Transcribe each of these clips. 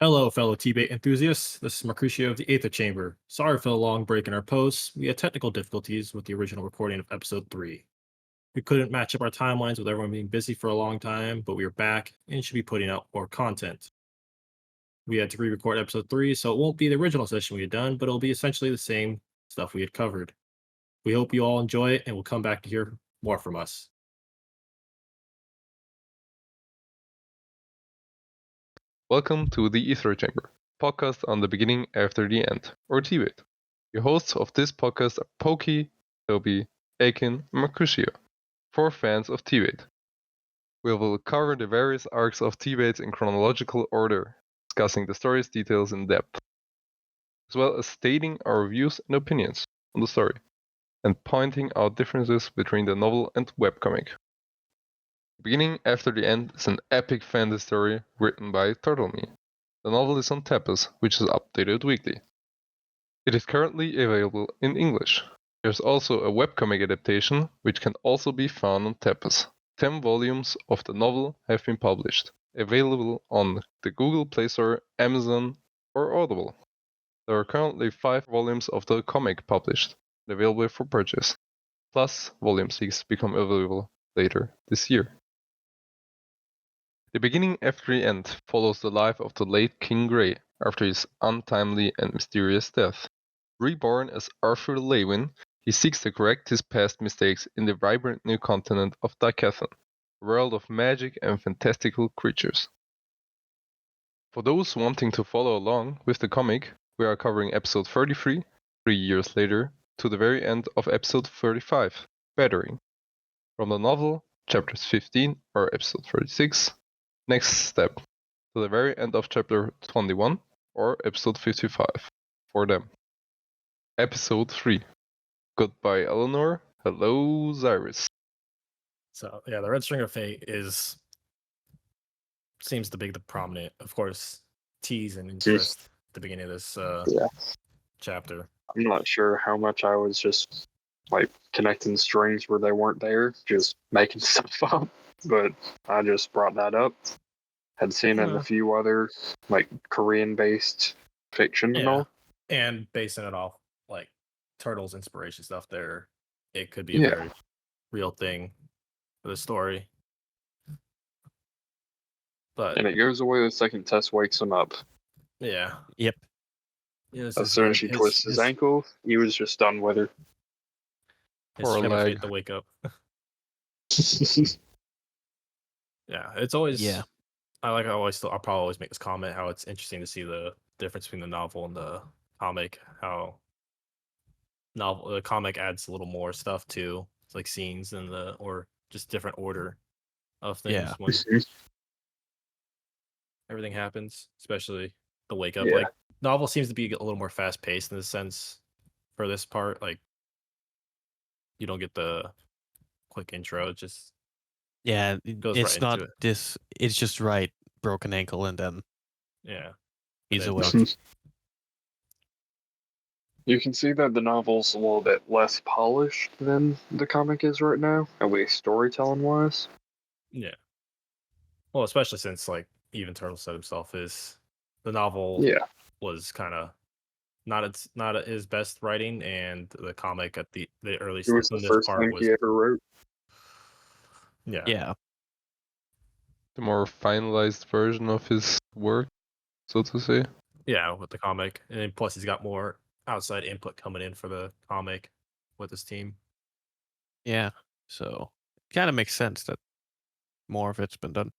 Hello, fellow TBATE enthusiasts. This is Mercutio of the Aether Chamber. Sorry for the long break in our posts. We had technical difficulties with the original recording of episode 3. We couldn't match up our timelines with everyone being busy for a long time, but we are back and should be putting out more content. We had to re record episode 3, so it won't be the original session we had done, but it'll be essentially the same stuff we had covered. We hope you all enjoy it and will come back to hear more from us. Welcome to the Aether Chamber, podcast on the beginning after the end, or TBATE. Your hosts of this podcast are Pokey, Toby, Aiken, and Mercutio, 4 fans of TBATE. We will cover the various arcs of TBATE in chronological order, discussing the story's details in depth, as well as stating our views and opinions on the story, and pointing out differences between the novel and webcomic. The Beginning After the End is an epic fantasy story written by TurtleMe. The novel is on Tapas, which is updated weekly. It is currently available in English. There's also a webcomic adaptation, which can also be found on Tapas. 10 volumes of the novel have been published, available on the Google Play Store, Amazon, or Audible. There are currently 5 volumes of the comic published and available for purchase, plus Volume 6 become available later this year. The Beginning After the End follows the life of the late King Grey after his untimely and mysterious death. Reborn as Arthur Lewin, he seeks to correct his past mistakes in the vibrant new continent of Dicathan, a world of magic and fantastical creatures. For those wanting to follow along with the comic, we are covering episode 33, 3 years later, to the very end of episode 35, Battering. From the novel, chapters 15 or episode 36, Next Step, to the very end of chapter 21 or episode 55 for them. Episode 3, Goodbye Eleanor, Hello Xyrus. So, yeah, the Red String of Fate seems to be the prominent, of course, tease and interest at the beginning of this chapter. I'm not sure how much I was just like connecting strings where they weren't there, just making stuff up, but I just brought that up. Had seen it in a few other like Korean-based fiction and all. And basing it off like Turtles inspiration stuff there, it could be a very real thing for the story. And it goes away the second Tess wakes him up. Yeah. Yep. Yeah, as soon as she twists his ankle, he was just done with her. His leg to wake up. Yeah, it's always. Yeah, I'll probably always make this comment how it's interesting to see the difference between the novel and the comic. How the comic adds a little more stuff too, like scenes and or just different order of things. Yeah. When everything happens, especially the wake up. Like novel seems to be a little more fast paced in the sense for this part. Like you don't get the quick intro. Just it's right not into this. It's just right broken ankle and then he's awake. You can see that the novel's a little bit less polished than the comic is right now, at least storytelling wise. Yeah. Well, especially since like even Turtle said himself is the novel was kind of not his best writing, and the comic at the early it was the first thing he ever wrote. Yeah. The more finalized version of his work, so to say. Yeah, with the comic, and then plus he's got more outside input coming in for the comic with his team. Yeah, so it kind of makes sense that more of it's been done.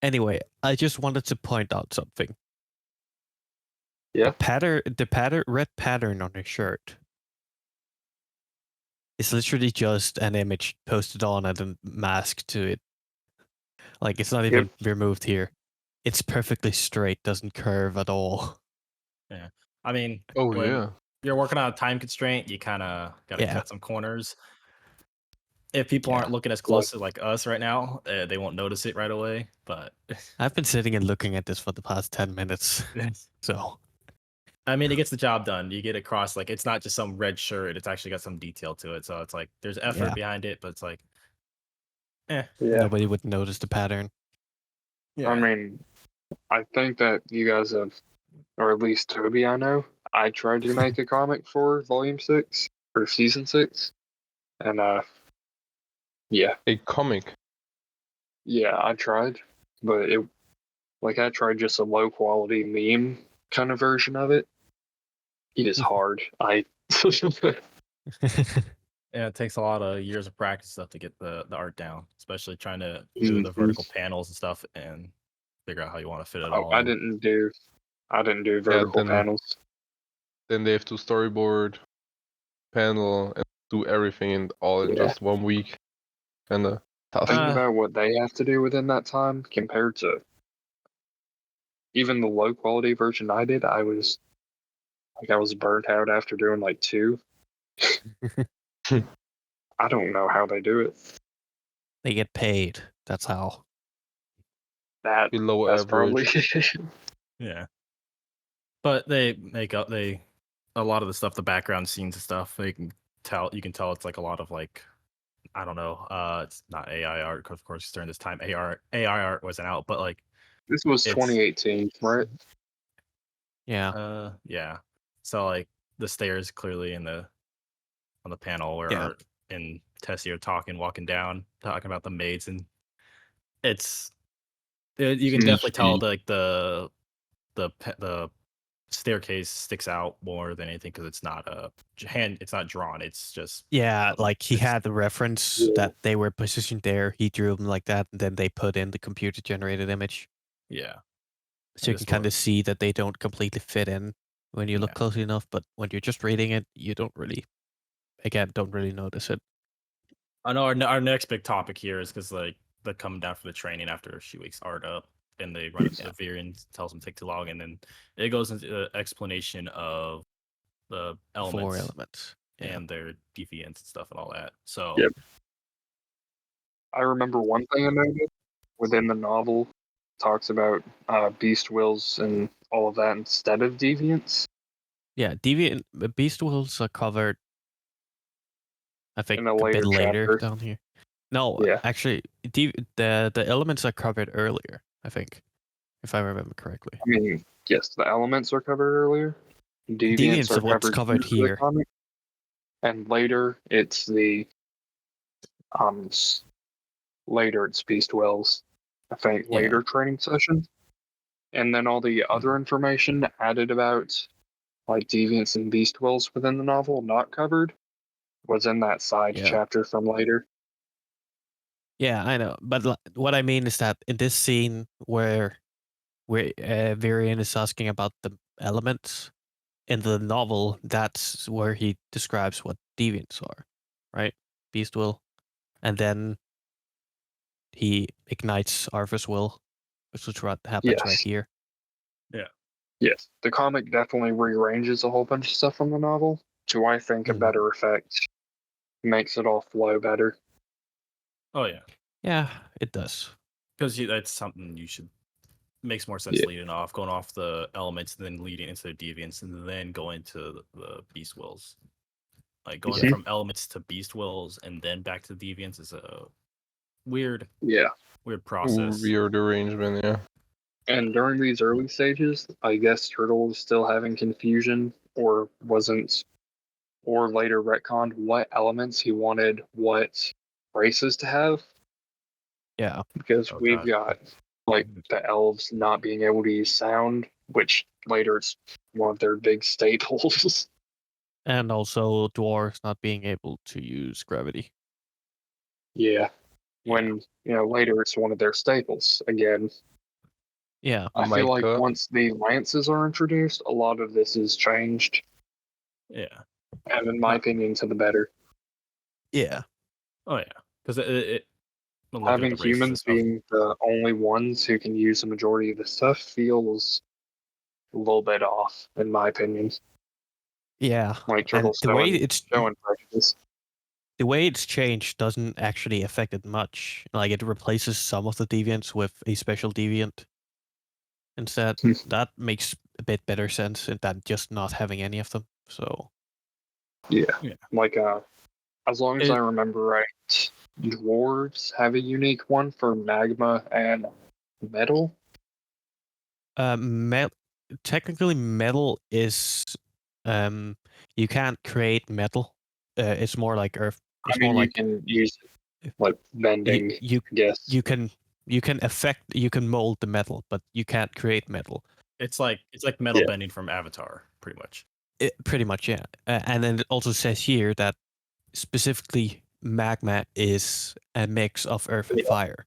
Anyway, I just wanted to point out something. Yeah. The red pattern on his shirt is literally just an image posted on and a mask to it. Like it's not even removed here. It's perfectly straight, doesn't curve at all. Yeah. I mean, you're working on a time constraint, you kind of got to cut some corners. If people aren't looking as closely like us right now, they won't notice it right away. But I've been sitting and looking at this for the past 10 minutes. So, I mean, it gets the job done. You get across, like, it's not just some red shirt. It's actually got some detail to it. So it's like, there's effort behind it, but it's like, nobody would notice the pattern. Yeah. I mean, I think that you guys have, or at least Toby, I tried to make a comic for Volume 6 or Season 6, and yeah, A comic. I tried, but I tried just a low quality meme kind of version of it. It is hard. Yeah, it takes a lot of years of practice stuff to get the art down, especially trying to do the vertical panels and stuff and figure out how you want to fit it all I in. didn't do vertical panels. Then they have to storyboard, panel, and do everything all in just 1 week. Kinda tough. Think about what they have to do within that time compared to even the low quality version I did. I was burnt out after doing like 2. I don't know how they do it. They get paid. That's how. Below That's average. probably Yeah. But they make up a lot of the stuff, the background scenes and stuff, you can tell it's like a lot of like, I don't know, it's not AI art, 'cause of course during this time AI art wasn't out, but like this was It's- 2018, right? Yeah. yeah. So like the stairs clearly on the panel where Yeah. Art and Tessie are walking down, talking about the maids, and it's you can definitely tell like the staircase sticks out more than anything because it's not it's not drawn, it's just Yeah, like he it's- had the reference that they were positioned there. He drew them like that, and then they put in the computer-generated image. yeah. So you can kind of see that they don't completely fit in when you look Yeah. closely enough, but when you're just reading it, you don't really notice it. I know our next big topic here is because like they're coming down for the training after she wakes Art up and they run into the Virian, tells them to take too long, and then it goes into the explanation of the elements, 4 elements. Yeah. and their deviants and stuff and all that. So Yep. I remember one thing I noted within the novel talks about beast wills and all of that instead of deviants. Yeah, beast wills are covered, I think, In a a bit later later chapter. down here. No, Yeah. actually, the elements are covered earlier, I think, if I remember correctly. I mean, yes, the elements are covered earlier. Deviants are are what's covered into the here. comic. And later it's the later it's Beast Wells. I think Yeah. later training session. And then all the other information added about like deviants and beast wills within the novel not covered was in that side Yeah. chapter from later. Yeah, I know. But what I mean is that in this scene where Virian is asking about the elements in the novel, that's where he describes what deviants are, right? Beast will, and then he ignites Arthur's will, which is what happens right Yes. here. Yes. The comic definitely rearranges a whole bunch of stuff from the novel to, I think, a better effect. Makes it all flow better. oh yeah, Yeah, it does. because that's something you should makes more sense leading off, going off the elements, and then leading into the deviants, and then going to the beast wills. Like going from elements to beast wills and then back to deviants is a weird process. Weird arrangement, yeah. And during these early stages, I guess Turtle was still having confusion or wasn't, or later retconned what elements he wanted what races to have. Yeah. Because we've got like the elves not being able to use sound, which later it's one of their big staples. And also dwarves not being able to use gravity. Yeah. When, later it's one of their staples again. Yeah. I feel like Micah. once the lances are introduced, a lot of this is changed. Yeah. And in my opinion, to the better. Yeah. Oh yeah, because it Having humans being the only ones who can use the majority of the stuff feels a little bit off, in my opinion. Yeah. Like And Turtle showing prejudice. The way it's changed doesn't actually affect it much. Like it replaces some of the deviants with a special deviant instead. That makes a bit better sense than just not having any of them. So yeah. Like as long as I remember right, dwarves have a unique one for magma and metal. Technically, metal is you can't create metal. It's more like earth. It's I mean, more you like can use like bending, you I guess. you can you can mold the metal, but you can't create metal. It's like metal Yeah. bending from Avatar, pretty much. Pretty much, yeah. And then it also says here that specifically magma is a mix of earth and Yeah. fire.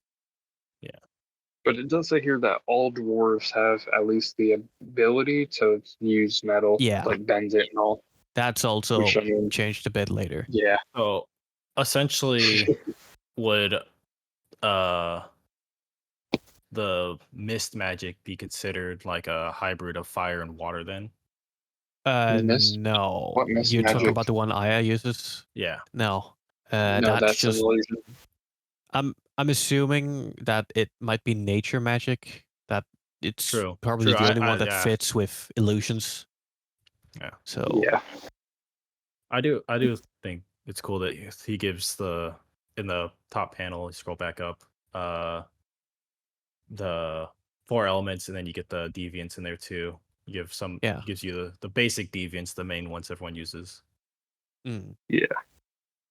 But it does say here that all dwarves have at least the ability to use metal, Yeah. like bend it and all. That's also Which, I mean, changed a bit later. yeah. So essentially, would the mist magic be considered like a hybrid of fire and water then? Mist? No. What mist You're talking magic? about the one Aya uses? Yeah. No. No, That's that's an just. illusion. I'm assuming that it might be nature magic. That it's True. probably True. the only one that yeah. fits with illusions. Yeah. So Yeah. I do think it's cool that he gives in the top panel, you scroll back up, the 4 elements, and then you get the deviants in there too. You give Yeah. gives you the basic deviants, the main ones everyone uses. mm, Yeah.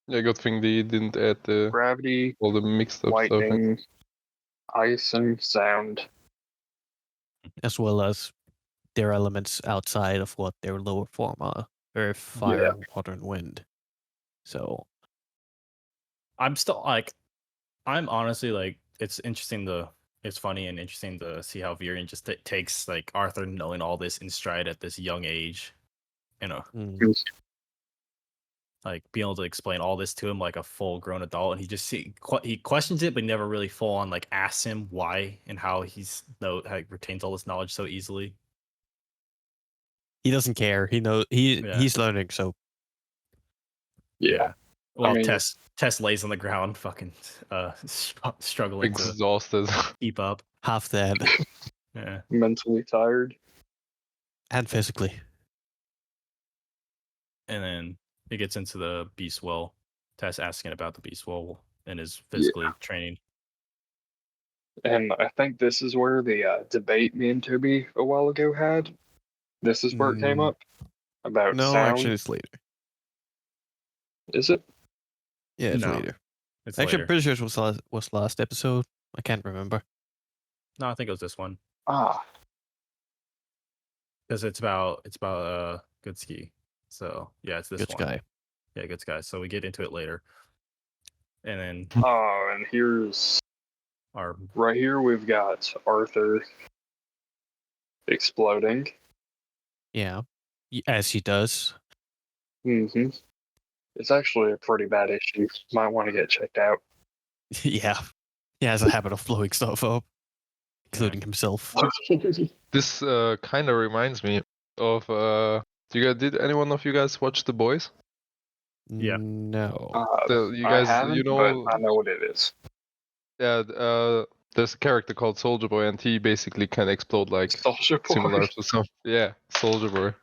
Yeah, good thing they didn't add Gravity, all the mixed up stuff. lightning, ice, and sound. as well as their elements outside of what their lower form are: earth, fire, water, and wind. So I'm still like, I'm honestly like, it's funny and interesting to see how Virion just takes like Arthur knowing all this in stride at this young age, you know, like being able to explain all this to him like a full grown adult, and he questions it, but never really full on like asks him why and how how he retains all this knowledge so easily. he doesn't care. He knows he's learning. So Yeah. Well, I mean, Tess lays on the ground, fucking struggling Exhausted. to keep up. half dead Yeah. mentally tired. and physically. And then it gets into the beast well. Tess asking about the beast well and his physically training. And I think this is where the debate me and Toby a while ago had. This is where it came up about No, sound. actually, it's later. Is it? Yeah, it's No, later. It's Actually, later. I'm pretty sure it was last episode. I can't remember. No, I think it was this one Ah, because it's about Goodsky. So yeah, it's this Good one. guy. Yeah, Goodsky. So we get into it later, and then oh, and here's our right here we've got Arthur exploding. Yeah, as he does. Mm-hmm. It's actually a pretty bad issue. Might want to get checked out. Yeah, he has a habit of blowing stuff up, including himself. This kind of reminds me of. Did anyone of you guys watch The Boys? Yeah. No. You I guys, haven't, you know, but I know what it is. yeah. There's a character called Soldier Boy, and he basically can explode like Soldier Boy. similar to some. Yeah, Soldier Boy.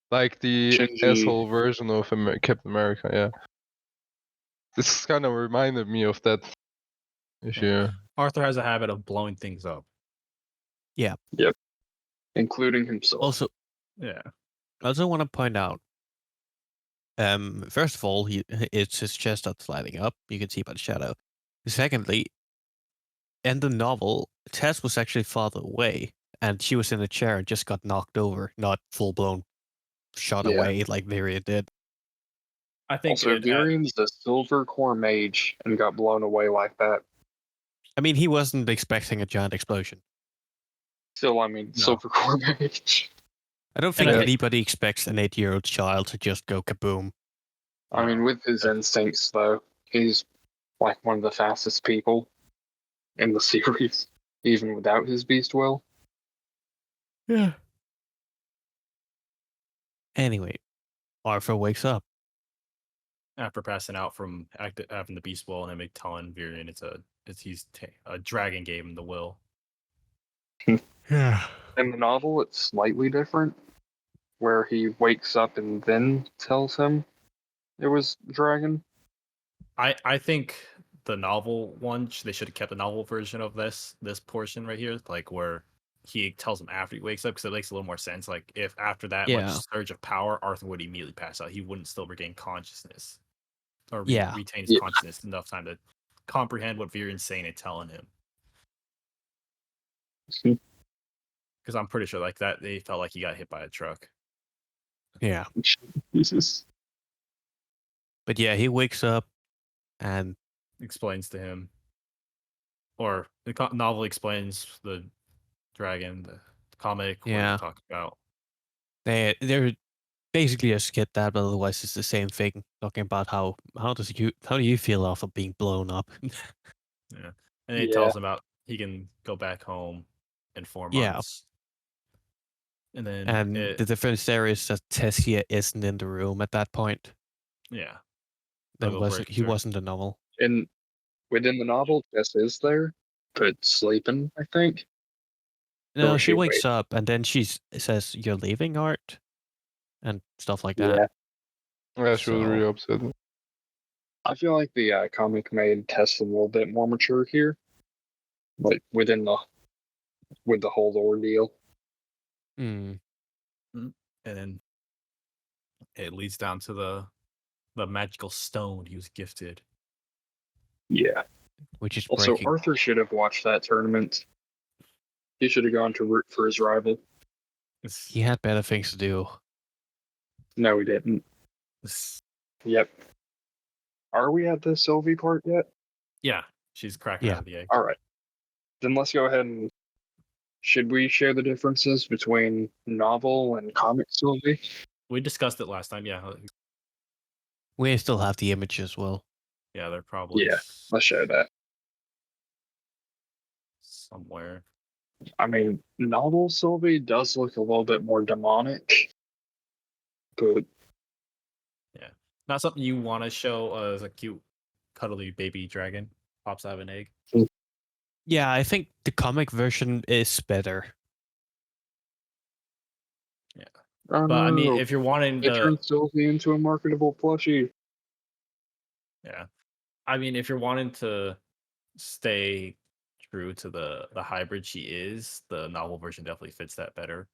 Like the Shinji. asshole version of Captain America. Yeah. This kind of reminded me of that issue. Arthur has a habit of blowing things up. Including himself. Also, Yeah. I also want to point out. First of all, it's his chest that's lighting up. You can see by the shadow. Secondly, in the novel, Tess was actually farther away, and she was in a chair and just got knocked over, not full blown shot Yeah. away like Viria did. I think Also, Virion's the silver core mage and got blown away like that. I mean, he wasn't expecting a giant explosion. Still, I mean, No. silver core mage. I don't think I think- anybody expects an 8-year-old child to just go kaboom. I mean, with his instincts, though, he's like one of the fastest people in the series, even without his beast will. Yeah. Anyway, Arthur wakes up. after passing out from having the beast will and then telling Virion a dragon gave him the will. Yeah. In the novel, it's slightly different, where he wakes up and then tells him it was dragon. I think the novel one, they should have kept the novel version of this portion right here, like where he tells him after he wakes up because it makes a little more sense. Like if after that Yeah. much surge of power, Arthur would immediately pass out. He wouldn't still regain consciousness or Yeah. retain his Yeah. consciousness enough time to comprehend what Viren's saying and telling him. Because I'm pretty sure like that they felt like he got hit by a truck. Yeah. Jesus. But yeah, he wakes up and Explains to him, or the novel explains the dragon, the comic where Yeah. they talk about. they're basically just skip that, but otherwise it's the same thing. Talking about how do you feel after being blown up? Yeah, and he Yeah. tells him about he can go back home in 4 Yeah. months. And then And it, the difference there is that Tessia isn't in the room at that point. yeah, That they'll go wasn't break he into her. wasn't the novel. And within the novel, Jess is there, but sleeping, I think. No, Or she wakes wakes. up and then she says, "You're leaving, Art," and stuff like that. Yeah. Yeah, she was really upset. I feel like the comic made Tess a little bit more mature here, like with the whole ordeal. Hmm. And then it leads down to the magical stone he was gifted. Yeah. Which is Also, breaking. Arthur should have watched that tournament. He should have gone to root for his rival. He had better things to do. No, he didn't. Yep. Are we at the Sylvie part yet? Yeah, she's cracking Yeah. out of the egg. All right. Then let's go ahead and. Should we share the differences between novel and comic Sylvie? We discussed it last time. Yeah, We still have the image as well. yeah, they're probably Yeah, let's share that. somewhere. I mean, novel Sylvie does look a little bit more demonic, but Yeah, not something you want to show as a cute, cuddly baby dragon pops out of an egg. Yeah, I think the comic version is better. But I mean, if you're wanting it the turns Sylvie into a marketable plushie. yeah, I mean, if you're wanting to stay true to the hybrid she is, the novel version definitely fits that better.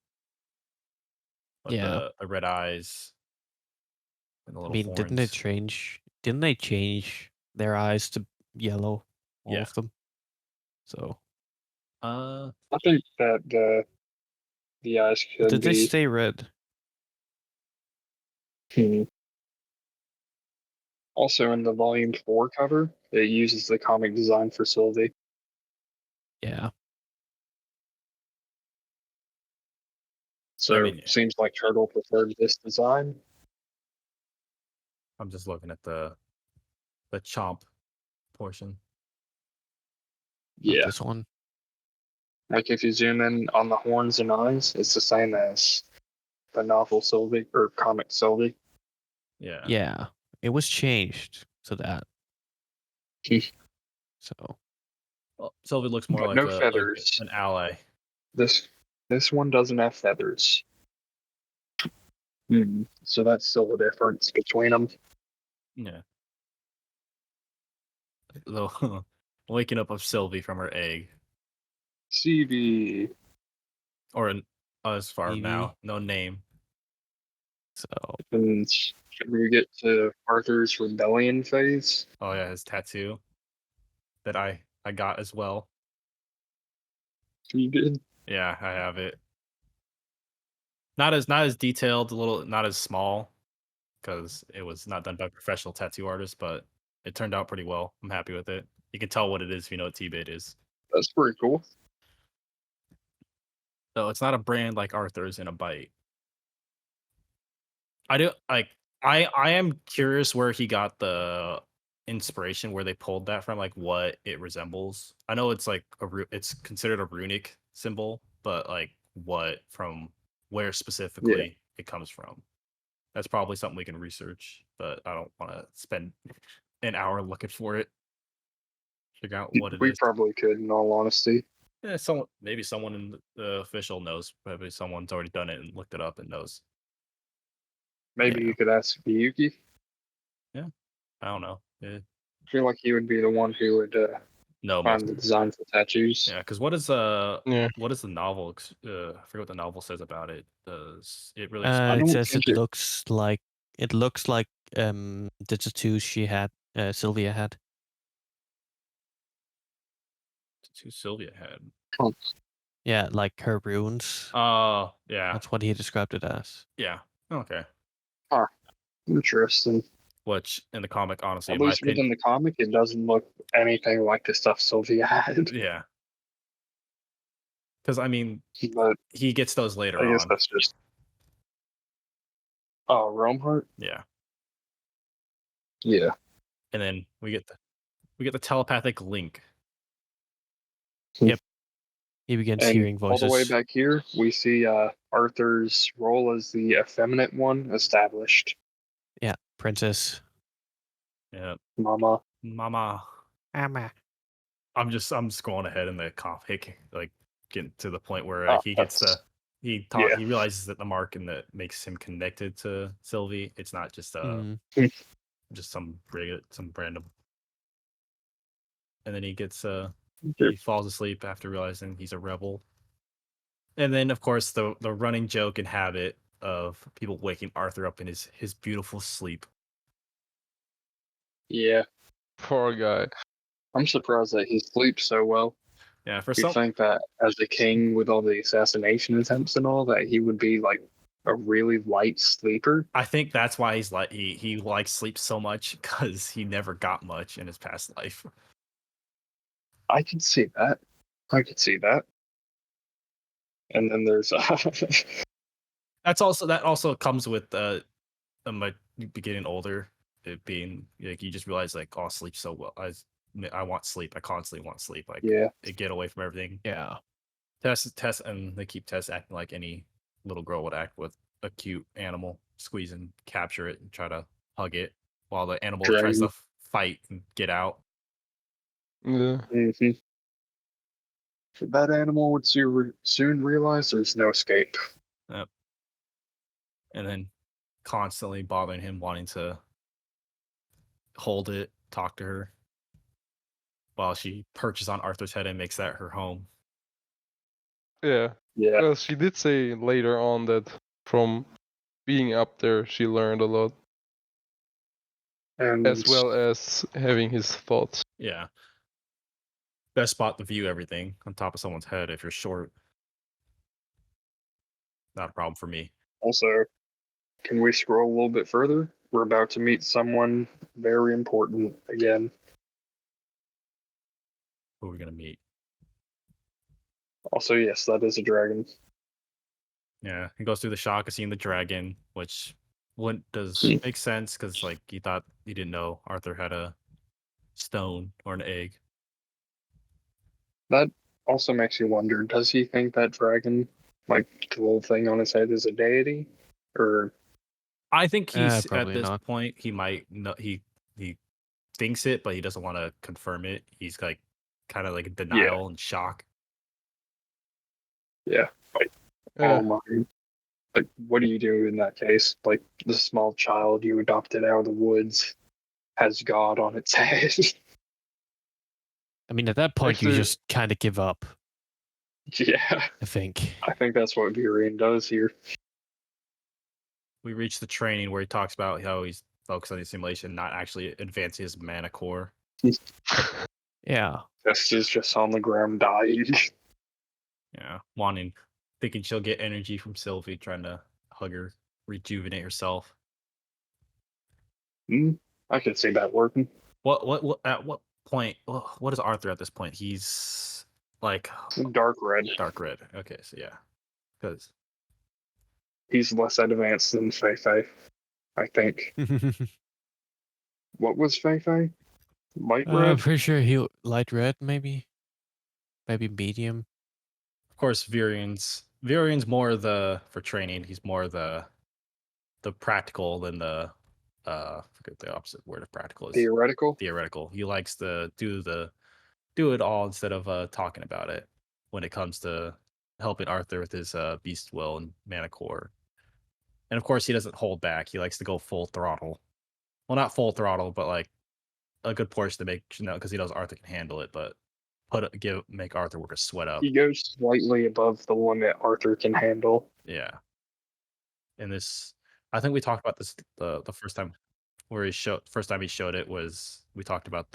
With Yeah. the red eyes and the I little mean, horns. didn't they change their eyes to yellow? All Yeah. of them. So Uh, I think that the eyes could did they be. stay red? Also, in the Volume 4 cover, it uses the comic design for Sylvie. Yeah. So, I mean, seems like Turtle preferred this design. I'm just looking at the chomp portion. Yeah. This one. Like, if you zoom in on the horns and eyes, it's the same as the novel Sylvie, or comic Sylvie. Yeah. Yeah. It was changed to that. So Well, Sylvie looks more But like no feathers. an ally. This one doesn't have feathers. So that's still a difference between them. Yeah. Though waking up of Sylvie from her egg, CV. or as far Evie. now, no name. So And should we get to Arthur's rebellion phase? Oh yeah, his tattoo that I got as well. You did? Yeah, I have it. Not as detailed, a little not as small, because it was not done by professional tattoo artists, but it turned out pretty well. I'm happy with it. You can tell what it is if you know what TBATE is. That's pretty cool. So it's not a brand like Arthur's in a bite. I am curious where he got the inspiration, where they pulled that from, like what it resembles. I know it's like it's considered a runic symbol, but like where specifically it comes from. That's probably something we can research, but I don't want to spend an hour looking for it. Figure out what it We is. probably could, in all honesty. Yeah, maybe someone in the official knows. Maybe someone's already done it and looked it up and knows. Maybe Yeah. you could ask Miyuki. I don't know. Yeah. I feel like he would be the one who would No, Find the design for tattoos. yeah, because what is Yeah. what is the novel? I forget what the novel says about it. Does it really? I It don't says think it looks like the tattoos she had, Sylvia had. Who Sylvia had? Yeah, like her runes. Oh, yeah, That's what he described it as. yeah. Okay. Interesting. Which in the comic, honestly, At in my least opinion, within the comic, it doesn't look anything like the stuff Sylvia had. yeah. Because I mean, But he gets those I later guess on. that's just. Oh, Realm Heart? Yeah, Yeah. and then we get the telepathic link. He begins And hearing all the way voices. back here, we see Arthur's role as the effeminate one established. Yeah, princess. Yeah, Mama. Mama. Amma. I'm scrolling ahead in the comic, like getting to the point where Oh, he gets that's- he yeah. realizes that the mark and that makes him connected to Sylvie. It's not just Mm. just some random. And then he gets Sure. he falls asleep after realizing he's a rebel. And then of course the running joke and habit of people waking Arthur up in his beautiful sleep. Yeah. Poor guy. I'm surprised that he sleeps so well. Yeah, for You some think that as a king with all the assassination attempts and all, that he would be like a really light sleeper? I think that's why he's like he likes sleep so much because he never got much in his past life. I could see that. I could see that. And then there's That also comes with my getting older. It being like you just realize like, oh, sleep so well. I want sleep. I constantly want sleep. Like yeah. get away from everything. Yeah. Tess, and they keep Tess acting like any little girl would act with a cute animal, squeeze and capture it and try to hug it while the animal tries to fight and get out. Yeah. Mm-hmm. That animal would soon realize there's no escape. Yep. And then constantly bothering him, wanting to hold it, talk to her, while she perches on Arthur's head and makes that her home. Yeah. Yeah. Well, she did say later on that from being up there, she learned a lot, And as well as having his thoughts. Yeah. Best spot to view everything on top of someone's head if you're short. Not a problem for me. also, can we scroll a little bit further? We're about to meet someone very important again. Who are we gonna meet? Also, yes, that is a dragon. Yeah, he goes through the shock of seeing the dragon, which does Hmm. make sense because like he didn't know Arthur had a stone or an egg. That also makes you wonder, does he think that dragon, like the little thing on his head, is a deity? Or I think he's at Probably this not. point he might know he thinks it, but he doesn't want to confirm it. He's like kind of like in denial and shock. yeah, like, Yeah. oh my, like what do you do in that case? Like the small child you adopted out of the woods has God on its head. I mean, at that point, you Actually- just kind of give up, Yeah, I think. I think that's what Virian does here. We reach the training where he talks about how he's focused on the simulation, not actually advancing his mana core. Yeah. This is just on the ground dying. Yeah, thinking she'll get energy from Sylvie, trying to hug her, rejuvenate herself. I could see that working. What at what point? What is Arthur at this point? He's like Dark red. dark red. Okay, so yeah, because He's less advanced than Fei Fei, I think. What was Fei Fei? Light I'm red? pretty sure he light red, maybe medium. of course Virian's more for training. He's more the practical than the forget the opposite word of practical is Theoretical? theoretical. He likes to do it all instead of talking about it when it comes to helping Arthur with his beast will and mana core. And of course he doesn't hold back. He likes to go full throttle. Well, not full throttle, but like a good portion to make because he knows Arthur can handle it, but make Arthur work a sweat up. He goes slightly above the limit Arthur can handle. Yeah. In this, I think we talked about this the first time where first time he showed it was we talked about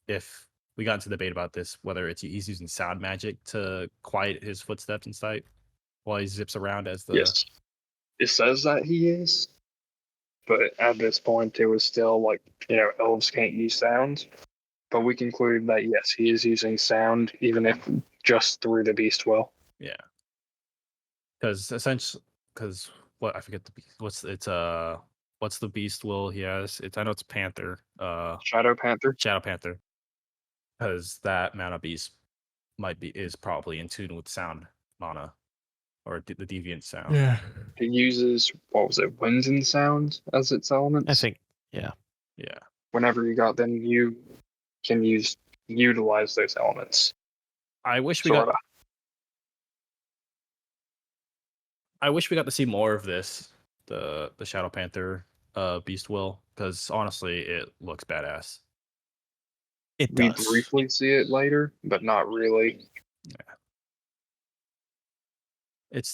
if we got into debate about this, whether he's using sound magic to quiet his footsteps and sight while he zips around as the Yes. It says that he is, but at this point it was still like, elves can't use sound. But we concluded that yes, he is using sound, even if just through the beast will. Yeah. Because what I forget the beast. What's the beast will he has? I know it's Panther. Shadow Panther. Shadow Panther. Because that mana beast is probably in tune with sound mana or the deviant sound. Yeah. It uses wind and sound as its elements. I think. Yeah. Yeah. Whenever you got them, you can utilize those elements. I wish we Sorta. got to see more of this, the Shadow Panther beast will, because honestly it looks badass. It We does. briefly see it later, but not really. Yeah.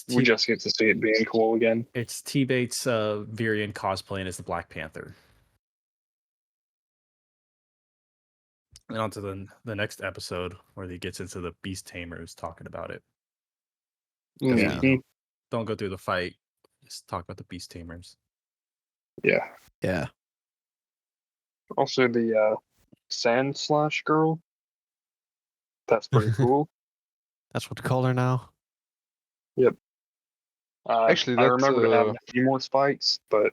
We just get to see it being cool again. It's TBATE's Virian cosplaying as the Black Panther. And on to the next episode where he gets into the beast tamers talking about it. Yeah. Mhm. Don't go through the fight. Just talk about the beast tamers. Yeah. Yeah. Also, the Sand Slash girl. That's pretty cool. That's what they call her now. Yep. Actually, I that's, remember it having a few more spikes, but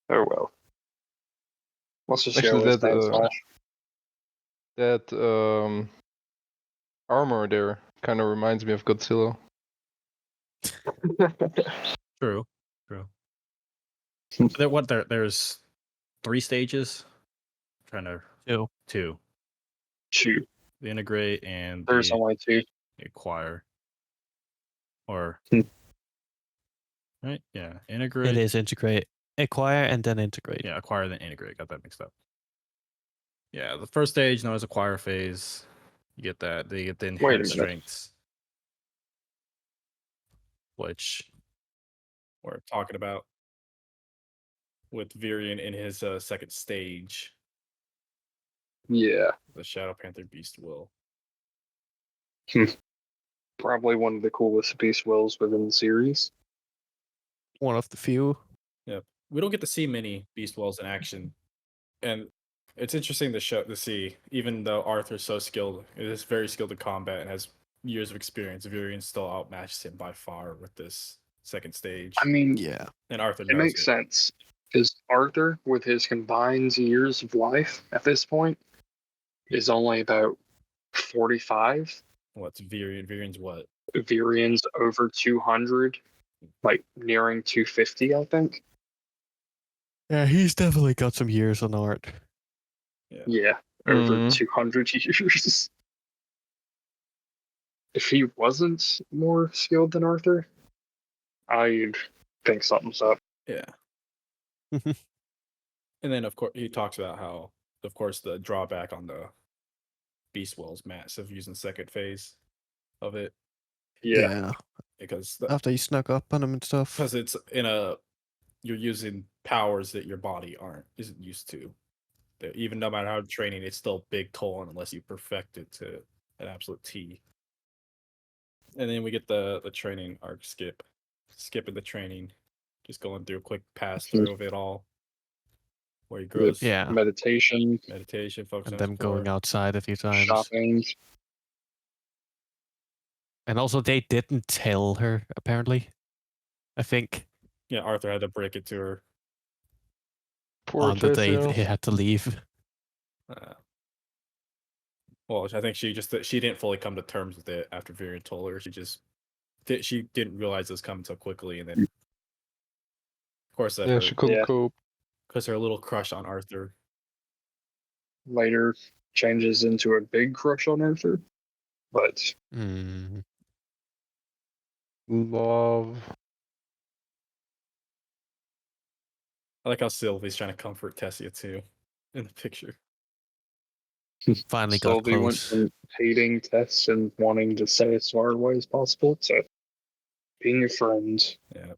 oh well. Let's just Actually, go with that, Sand Slash. that armor there kind of reminds me of Godzilla. True. There's 3 stages. I'm trying to 2. Shoot. The integrate and There's only 2. the acquire. Or right? Yeah. Integrate. It is integrate. Acquire and then integrate. Yeah, acquire then integrate. Got that mixed up. Yeah, the first stage known as acquire phase. You get that. They get the Wait a enhanced minute. strengths. Which we're talking about with Virian in his second stage, Yeah. the Shadow Panther Beast will. Probably one of the coolest beast wills within the series. One of the few. Yeah, we don't get to see many Beast Wells in action, and it's interesting to see. Even though Arthur's so skilled, it is very skilled in combat and has years of experience, Virian still outmatches him by far with this second stage. I mean, Yeah. And Arthur it knows makes sense. Because Arthur, with his combined years of life at this point, is only about 45. What's Virian? Virian's what? Virian's over 200, like nearing 250, I think. Yeah, he's definitely got some years on art. Yeah, over Mhm. 200 years. If he wasn't more skilled than Arthur, I'd think something's up. Yeah. And then, of course, he talks about how, of course, the drawback on the Beast Well is massive using second phase of it. Yeah. Because After you snuck up on him and stuff. Because it's you're using powers that your body isn't used to. That even no matter how training, it's still big toll unless you perfect it to an absolute T. And then we get the training arc skipping the training, just going through a quick pass through of it all, where he grows Meditation, focus and on them his going core. outside a few times. shopping. And also, they didn't tell her, apparently. I think. Yeah, Arthur had to break it to her. Poor On the day Tessia. he had to leave. Well, I think she didn't fully come to terms with it after Virian told her. She didn't realize it was coming so quickly, and then of course that She couldn't cope. Because her little crush on Arthur Later changes into a big crush on Arthur. But Love. I like how Sylvie's trying to comfort Tessia too in the picture. Finally got Sylvie went close. from hating Tess and wanting to say as far away as possible to being a friend. Yeah.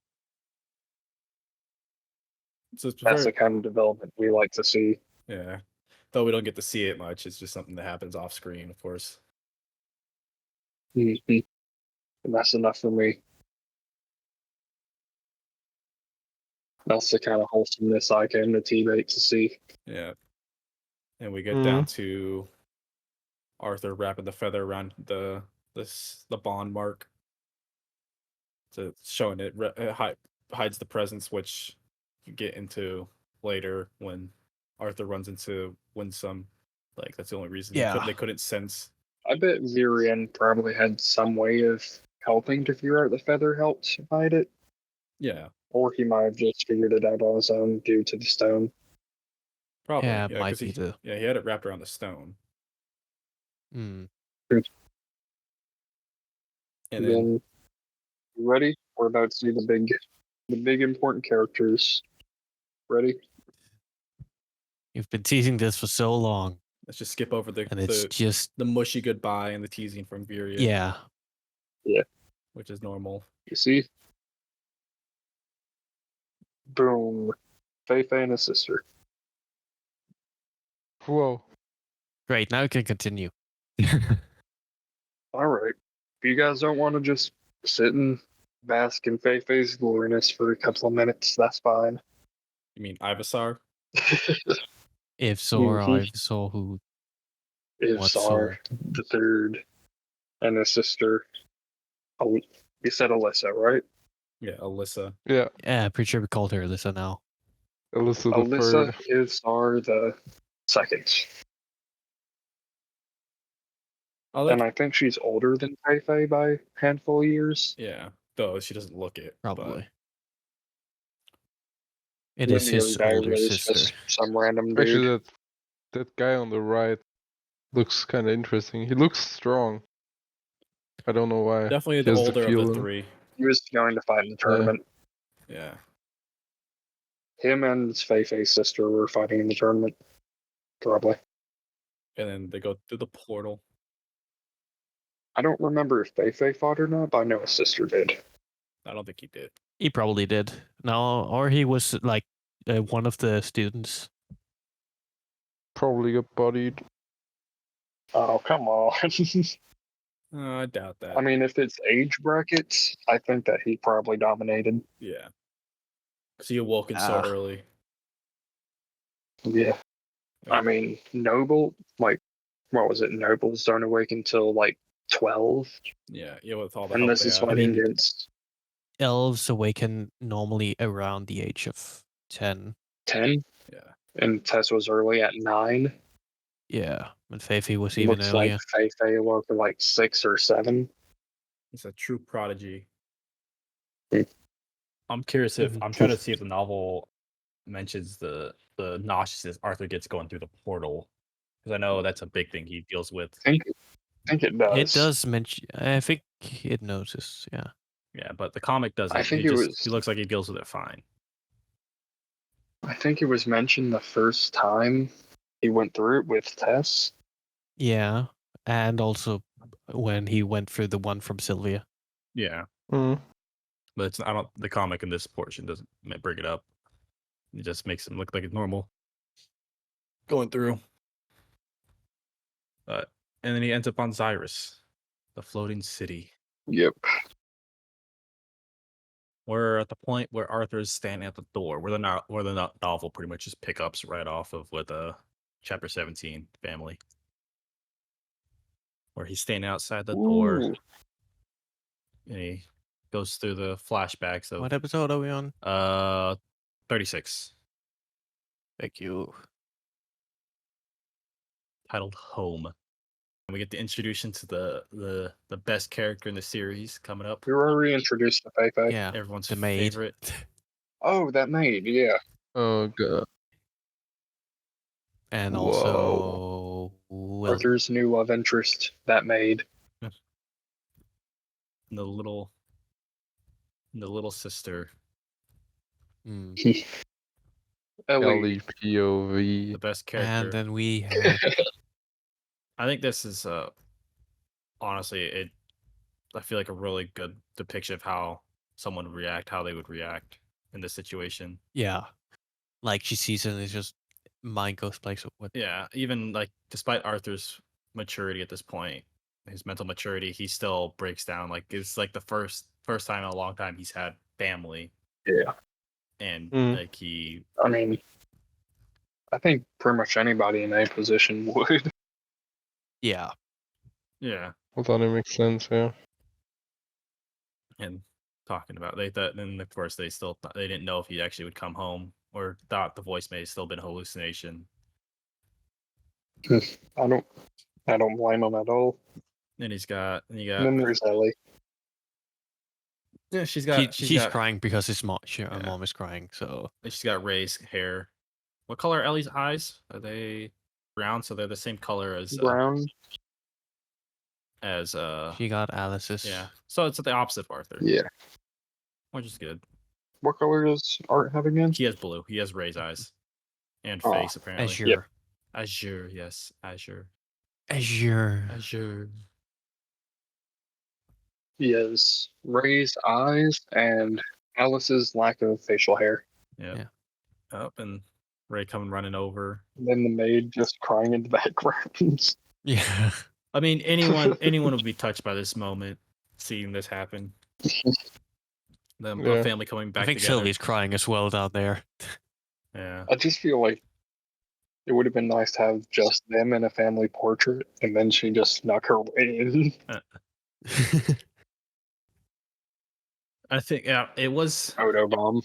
So it's That's very, the kind of development we like to see. yeah. Though we don't get to see it much, it's just something that happens off screen, of course. Mhm. And that's enough for me. That's the kind of wholesomeness I came to TBATE to see. Yeah. And we get down to Arthur wrapping the feather around the bond mark, to showing it hides the presence, which you get into later when Arthur runs into Winsome. Like that's the only reason Yeah. they couldn't sense. I bet Virian probably had some way of helping to figure out the feather helped hide it, Yeah, or he might have just figured it out on his own due to the stone. probably. Yeah, Yeah, might because be the. he had it wrapped around the stone, Mm. and And then then, you ready? We're about to see the big important characters. Ready? You've been teasing this for so long, let's just skip over and it's just the mushy goodbye and the teasing from Viria. yeah. Which is normal. You see? Boom. Feifei and his sister. Whoa. Great. Now we can continue. All right. If you guys don't want to just sit and bask in Feifei's gloriness for a couple of minutes, that's fine. You mean Ivysaur? If so, or Mhm. I saw who. If What Sar, the third, and his sister. Oh, you said Alyssa, right? Yeah, Alyssa. Yeah, Yeah, pretty sure we called her Alyssa now. Alyssa the Alyssa third. is Sar the second. And I think she's older than Feifei by a handful of years. Yeah, though she doesn't look it. Probably. And It then is the other his guy older was sister. just some random dude. Actually, that guy on the right looks kind of interesting. He looks strong. I don't know why. Definitely He the has older of the feeling. three. He was going to fight in the tournament. Yeah. Him and Feifei's sister were fighting in the tournament. Probably. And then they go through the portal. I don't remember if Feifei fought or not, but I know his sister did. I don't think he did. He probably did. No, or he was like one of the students. Probably got bodied. Oh, come on. I doubt that. I mean, if it's age brackets, I think that he probably dominated. Yeah. Because he awoken so Ah. early. Yeah. I mean, Noble, like, what was it? Nobles don't awake until, like, 12. Yeah, with all the And help this they is have. fighting mean- against Elves awaken normally around the age of 10. 10. Yeah. And Tess was early at 9. Yeah, and Feifei was even Looks earlier. like Feifei awoke at, like, 6 or 7. He's a true prodigy. Hmm. I'm curious if Mhm. I'm trying to see if the novel mentions the nauseousness Arthur gets going through the portal. Because I know that's a big thing he deals with. I think it does. It does mention. I think it notices. Yeah. Yeah, but the comic doesn't. I think he it just was- he looks like he deals with it fine. I think it was mentioned the first time he went through it with Tess. Yeah, and also when he went through the one from Sylvia. Yeah. Mm. But it's I don't the comic in this portion doesn't bring it up. It just makes him look like it's normal going through. And then he ends up on Xyrus, the floating city. Yep. We're at the point where Arthur is standing at the door, where the novel pretty much just pickups right off of with chapter 17 family, where he's standing outside the door Ooh. and he goes through the flashbacks What of episode are we on? 36, Thank you. titled Home. And we get the introduction to the best character in the series coming up. We were reintroduced to Feifei. Yeah, Everyone's the maid. favorite. Oh, that maid, yeah. Oh god. And Whoa. also Arthur's new love interest, that maid. And the little sister, Ellie. LEPOV. the best and character. then we have I think this is honestly I feel like a really good depiction of how someone would react, how they would react in this situation. Yeah. Like she sees it and it's just mind goes blank. So what? Yeah, even like despite Arthur's maturity at this point, his mental maturity, he still breaks down. Like it's like the first time in a long time he's had family, Yeah. and Mm. like he I mean, I think pretty much anybody in a position would. Yeah. yeah, I thought it makes sense, yeah. and talking about they thought, and of course they still they didn't know if he actually would come home or thought the voice may have still been a hallucination. I don't blame him at all. And you got And then there's Ellie. yeah, she's She's got crying because his mom, her Yeah. mom is crying. So she's got Ray's hair. What color are Ellie's eyes? Are they brown? So they're the same color Brown. as she got Alice's. yeah. So it's the opposite of Arthur, Yeah. which is good. What color does Art have again? He has blue. He has Ray's eyes and Oh, face apparently. Azure. Yep. Azure, yes, Azure. Azure. He has Ray's eyes and Alice's lack of facial hair. Yeah. Up and Ray coming running over. And then the maid just crying in the background. Yeah. I mean, anyone would be touched by this moment, seeing this happen. The Yeah. family coming back I think together. Sylvie's crying as well down there. Yeah. I just feel like it would have been nice to have just them in a family portrait, and then she just snuck her way in. I think it was Photo bomb.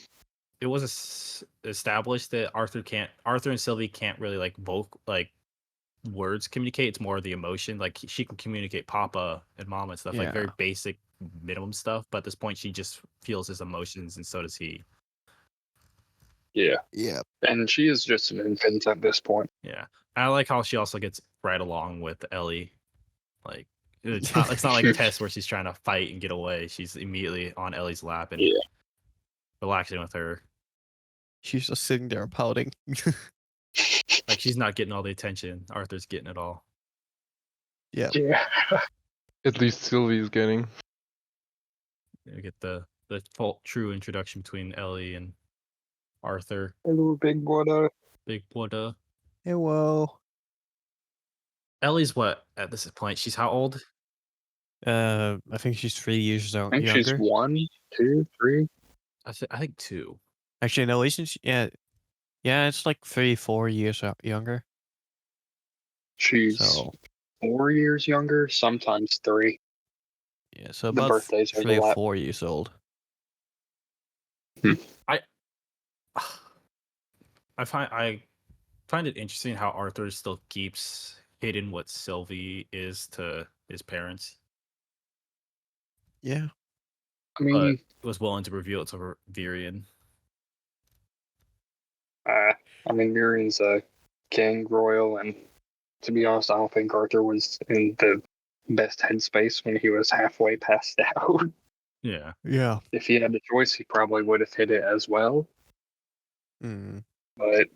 established that Arthur and Sylvie can't really like words communicate. It's more the emotion. Like she can communicate Papa and Mama and stuff, like very Yeah. basic minimum stuff. But at this point, she just feels his emotions, and so does he. Yeah. Yeah. And she is just an infant at this point. Yeah, I like how she also gets right along with Ellie. Like it's not like Tess where she's trying to fight and get away. She's immediately on Ellie's lap and Yeah. relaxing with her. She's just sitting there pouting. Like she's not getting all the attention. Arthur's getting it all. Yeah. Yeah. At least Sylvie's getting. You get the full true introduction between Ellie and Arthur. Hello, big brother. Big brother. Hello. Ellie's what at this point? She's how old? I think she's 3 years I think younger. she's 1, 2, 3. I think 2. Actually, no, isn't she? Yeah. Yeah, it's like 3-4 years younger. She's So 4 years younger, sometimes 3. yeah, so The about birthdays 3 or overlap. 4 years old. I find it interesting how Arthur still keeps hidden what Sylvie is to his parents, Yeah. I mean, but was willing to reveal it to Virion. Miriam's a king, royal, and to be honest, I don't think Arthur was in the best headspace when he was halfway passed out. Yeah. Yeah. If he had the choice, he probably would have hit it as well. Mm. But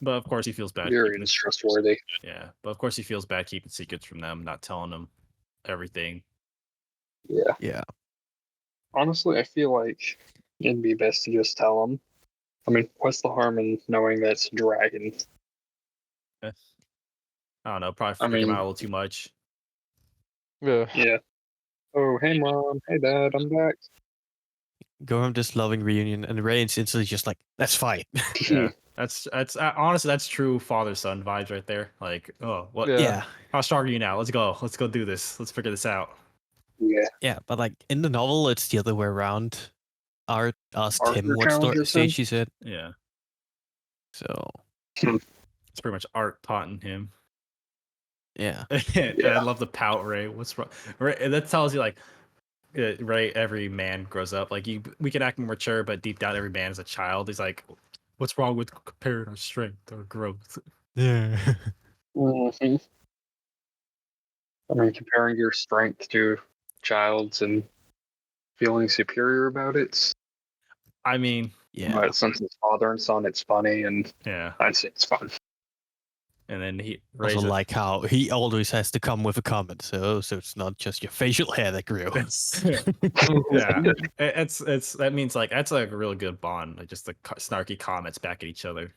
But of course he feels bad. Virian's trustworthy. Yeah. But of course he feels bad keeping secrets from them, not telling them everything. Yeah. Yeah. Honestly, I feel like it'd be best to just tell him. I mean, what's the harm in knowing that's a dragon? I don't know, probably I freak him mean- out a little too much. Yeah. Yeah. Oh, hey mom, hey dad, I'm back. Go from this loving reunion, and Ray instantly just like, that's fine. Yeah. That's honestly that's true father son vibes right there. Like, oh, what? Yeah. Yeah. How strong are you now? Let's go do this. Let's figure this out. Yeah. Yeah, but like in the novel, it's the other way around. Art asked Arthur him what challenges stage him? she's in. Yeah. So It's pretty much art taunting him. yeah. I love the pout, Ray. What's wrong? Ray, and that tells you like, Ray. Every man grows up. Like we can act more mature, but deep down, every man is a child. He's like, what's wrong with comparing our strength or growth? Yeah. Mm-hmm. I mean, comparing your strength to child's and feeling superior about it. I mean, Yeah. But since it's father and son, it's funny, and yeah. I'd say it's fun. And then he Also, raises. like how he always has to come with a comment, so it's not just your facial hair that grew. Yeah, it's that means like that's like a really good bond. Like just the snarky comments back at each other,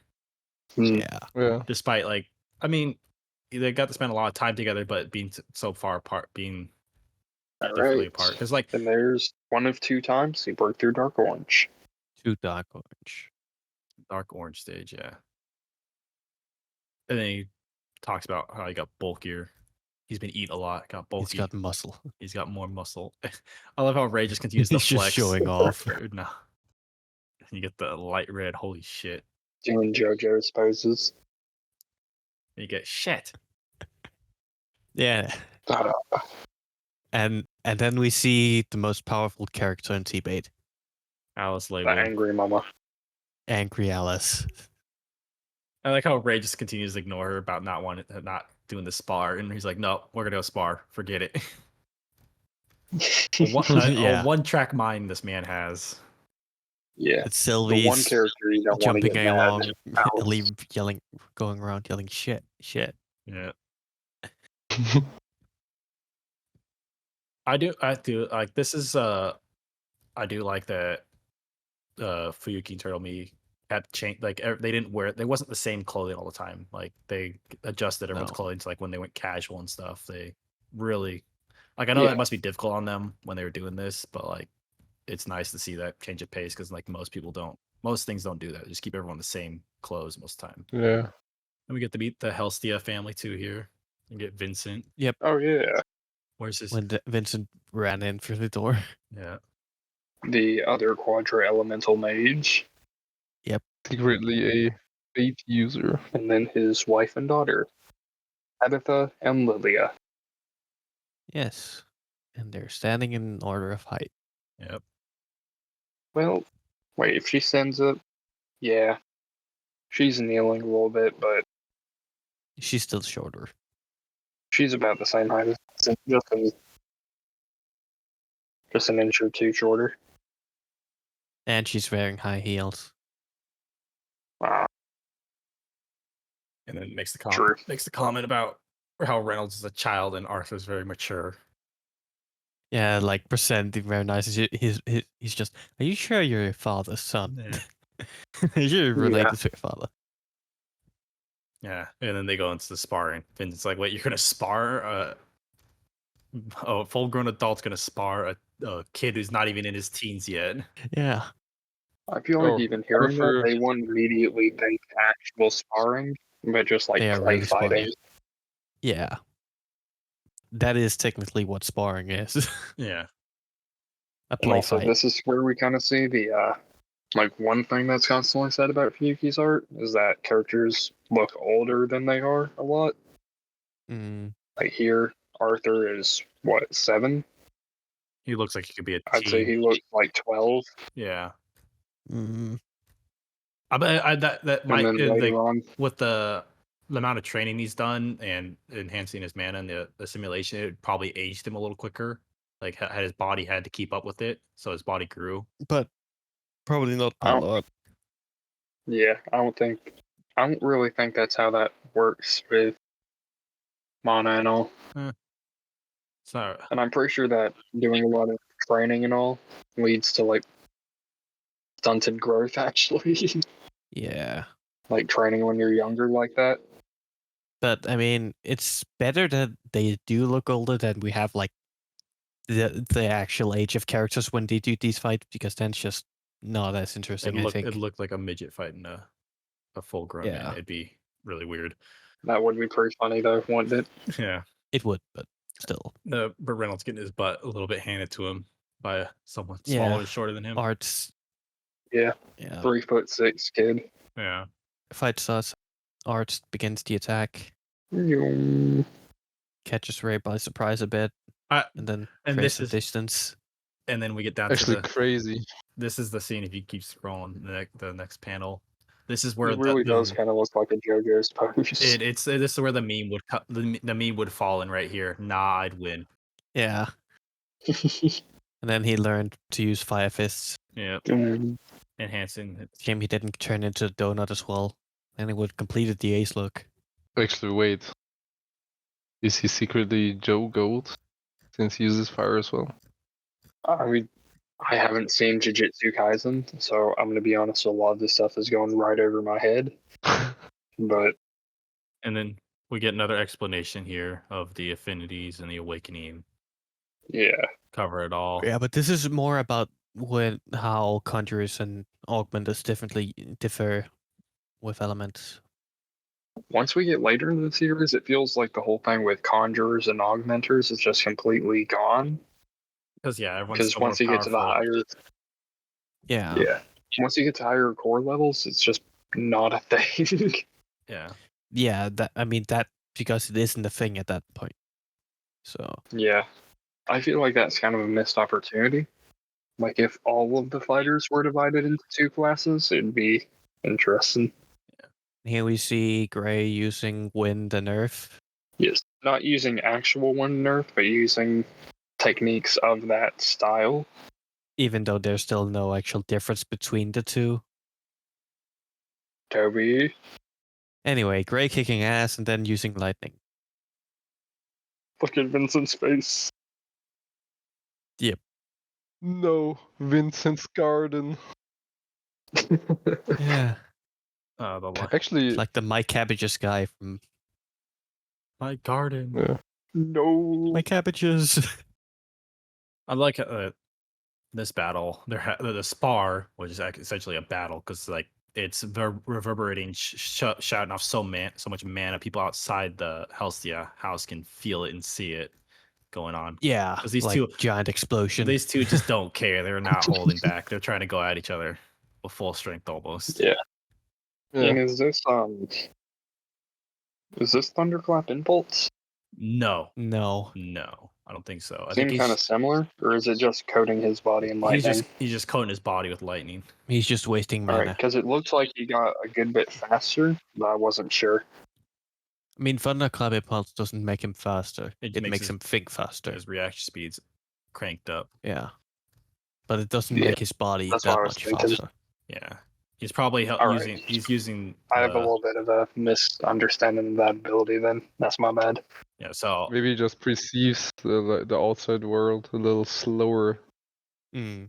Yeah, Yeah. despite like I mean they got to spend a lot of time together, but being so far apart, being All differently right. apart. Because like And there's one of 2 times he broke through Dark Orange. too dark orange. dark orange stage, yeah. And then he talks about how he got bulkier. He's been eating a lot, got bulky. He's got muscle. He's got more muscle. I love how Ray just continues to He's just flex. showing off. No. You get the light red, holy shit. Doing JoJo's poses. And you get shit. Yeah, and then we see the most powerful character in TBATE, Alice The labeled. angry mama. Angry Alice. I like how Ray just continues to ignore her about not doing the spar, and he's like, "No, we're gonna go spar. Forget it." Yeah. A one-track mind this man has. Yeah. It's The one Sylvie's character you don't want to jumping get mad. along, Alice. yelling, going around yelling shit. Yeah, I do like this is I do like that Fuyuki and Turtle Me had changed, like they didn't wear, they wasn't the same clothing all the time. Like they adjusted everyone's No. clothing to like when they went casual and stuff. They really like, I know Yeah. that must be difficult on them when they were doing this, but like it's nice to see that change of pace because like most things don't do that. They just keep everyone the same clothes most of the time. Yeah. And we get to meet the Helsteas family too here and get Vincent. Oh, yeah. Where's his? When Vincent ran in through the door. Yeah. The other Quadra Elemental Mage. Secretly a bait user. And then his wife and daughter, Tabitha and Lilia. Yes, and they're standing in order of height. Yep. Well, wait, if she sends it, yeah. She's kneeling a little bit, but She's still shorter. she's about the same height as just an inch or 2 shorter. And she's wearing high heels. Wow. And then makes the True. comment about how Reynolds is a child and Arthur's very mature. Yeah, like presenting very nice. He's just, are you sure you're your father's son? Yeah. You're related to your father. Yeah. And then they go into the sparring. Vincent's like, wait, you're gonna spar a full-grown adult's gonna spar a kid who's not even in his teens yet. Yeah. I feel like Oh, even hearing that, Arthur- they wouldn't immediately think actual sparring, but just like They are play really sparring. fighting. Yeah. That is technically what sparring is. Yeah. A And play also, fight. this is where we kind of see the like one thing that's constantly said about Fuyuki's art is that characters look older than they are a lot. Mm, Like here, Arthur is what, 7? He looks like he could be a teen. I'd say he looks like 12. Yeah. mm, That And might then later on, with the amount of training he's done and enhancing his mana and the simulation, it probably aged him a little quicker. Like had his body had to keep up with it, so his body grew. but probably not I a don't- lot. yeah, I don't really think that's how that works with mana and all. So And I'm pretty sure that doing a lot of training and all leads to like stunted growth actually. Yeah. Like training when you're younger like that. But I mean, it's better that they do look older than we have like the actual age of characters when they do these fights, because then it's just not as interesting. I think. it looked like a midget fighting a full grown man. Yeah. It'd be really weird. That would be pretty funny though, wouldn't it? Yeah. It would, but still. But Reynolds getting his butt a little bit handed to him by someone Yeah. smaller and shorter than him. Arts. Yeah. Yeah. 3'6" kid. Yeah. Fight starts. Arts begins the attack. And Catches Ray by surprise a bit, and then and creates this a is- distance. And then we get down Actually to crazy. this is the scene if you keep scrolling the next panel. This is where it really does kind of look like a JoJo's pose. this is where the meme would cut the meme would fall in right here. Nah, I'd win. Yeah. And then he learned to use Fire Fists. Yeah. Mm, Enhancing. Shame he didn't turn into a donut as well. And he would have completed the ace look. Actually, wait. Is he secretly Joe Gold? Since he uses fire as well. I mean, I haven't seen Jujutsu Kaisen, so I'm gonna be honest. A lot of this stuff is going right over my head. But And then we get another explanation here of the affinities and the awakening. yeah, Cover it all. Yeah, but this is more about how conjurers and augmenters differ with elements. once we get later in the series, it feels like the whole thing with conjurers and augmenters is just completely gone. Because everyone's Because so more once you get to the powerful. higher, once you get to higher core levels, it's just not a thing. Yeah, that because it isn't a thing at that point. So Yeah, I feel like that's kind of a missed opportunity. Like if all of the fighters were divided into two classes, it'd be interesting. here we see Gray using wind and earth. Yes, not using actual one nerf, but using techniques of that style. Even though there's still no actual difference between the two. Toby, Anyway, Gray kicking ass and then using lightning. look at Vincent's face. No, Vincent's Garden. Yeah. Actually, It's like the My Cabbages guy from My garden. yeah. No. My Cabbages. I like this battle. The spar, which is essentially a battle, because it's reverberating, shouting off so much mana. People outside the Helsteas house can feel it and see it going on. Yeah, 'Cause these like two- giant explosion. These two just don't care. They're not holding back. They're trying to go at each other with full strength almost. Yeah. And Yeah. is this Thunderclap Impulse? No, No. I don't think so. I Seem think kind of similar, or is it just coating his body in lightning? he's just coating his body with lightning. He's just wasting All mana. right, because it looks like he got a good bit faster, but I wasn't sure. I mean, Thunderclap Impulse doesn't make him faster. It It makes makes his- him think faster. His reaction speed's cranked up. Yeah. But it doesn't Yeah, make his body that's what that I was much thinking. faster. Yeah, he's probably All right. using. He's using. I have a little bit of a misunderstanding of that ability then. That's my bad. Yeah, so Maybe he just perceives the outside world a little slower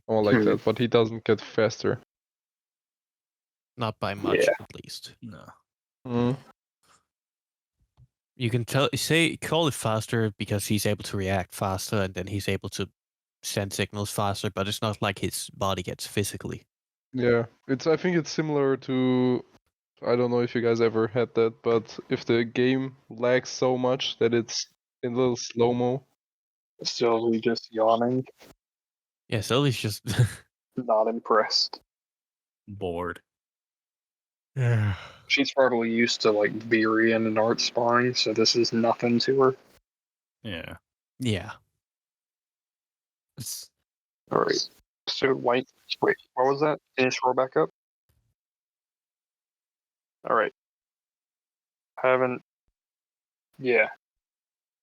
or like that, but he doesn't get faster. Not by much, Yeah. at least. no. Mm. You can call it faster because he's able to react faster and then he's able to send signals faster, but it's not like his body gets physically. Yeah, I think it's similar to, I don't know if you guys ever had that, but if the game lags so much that it's in a little slow-mo. Sylvie just yawning, Yeah, Sylvie's just not impressed. Bored. Yeah. She's probably used to like Virion and art sparring, so this is nothing to her. Yeah. Yeah. It's, All right. So wait, what was that? Can you scroll back up? All right. Yeah.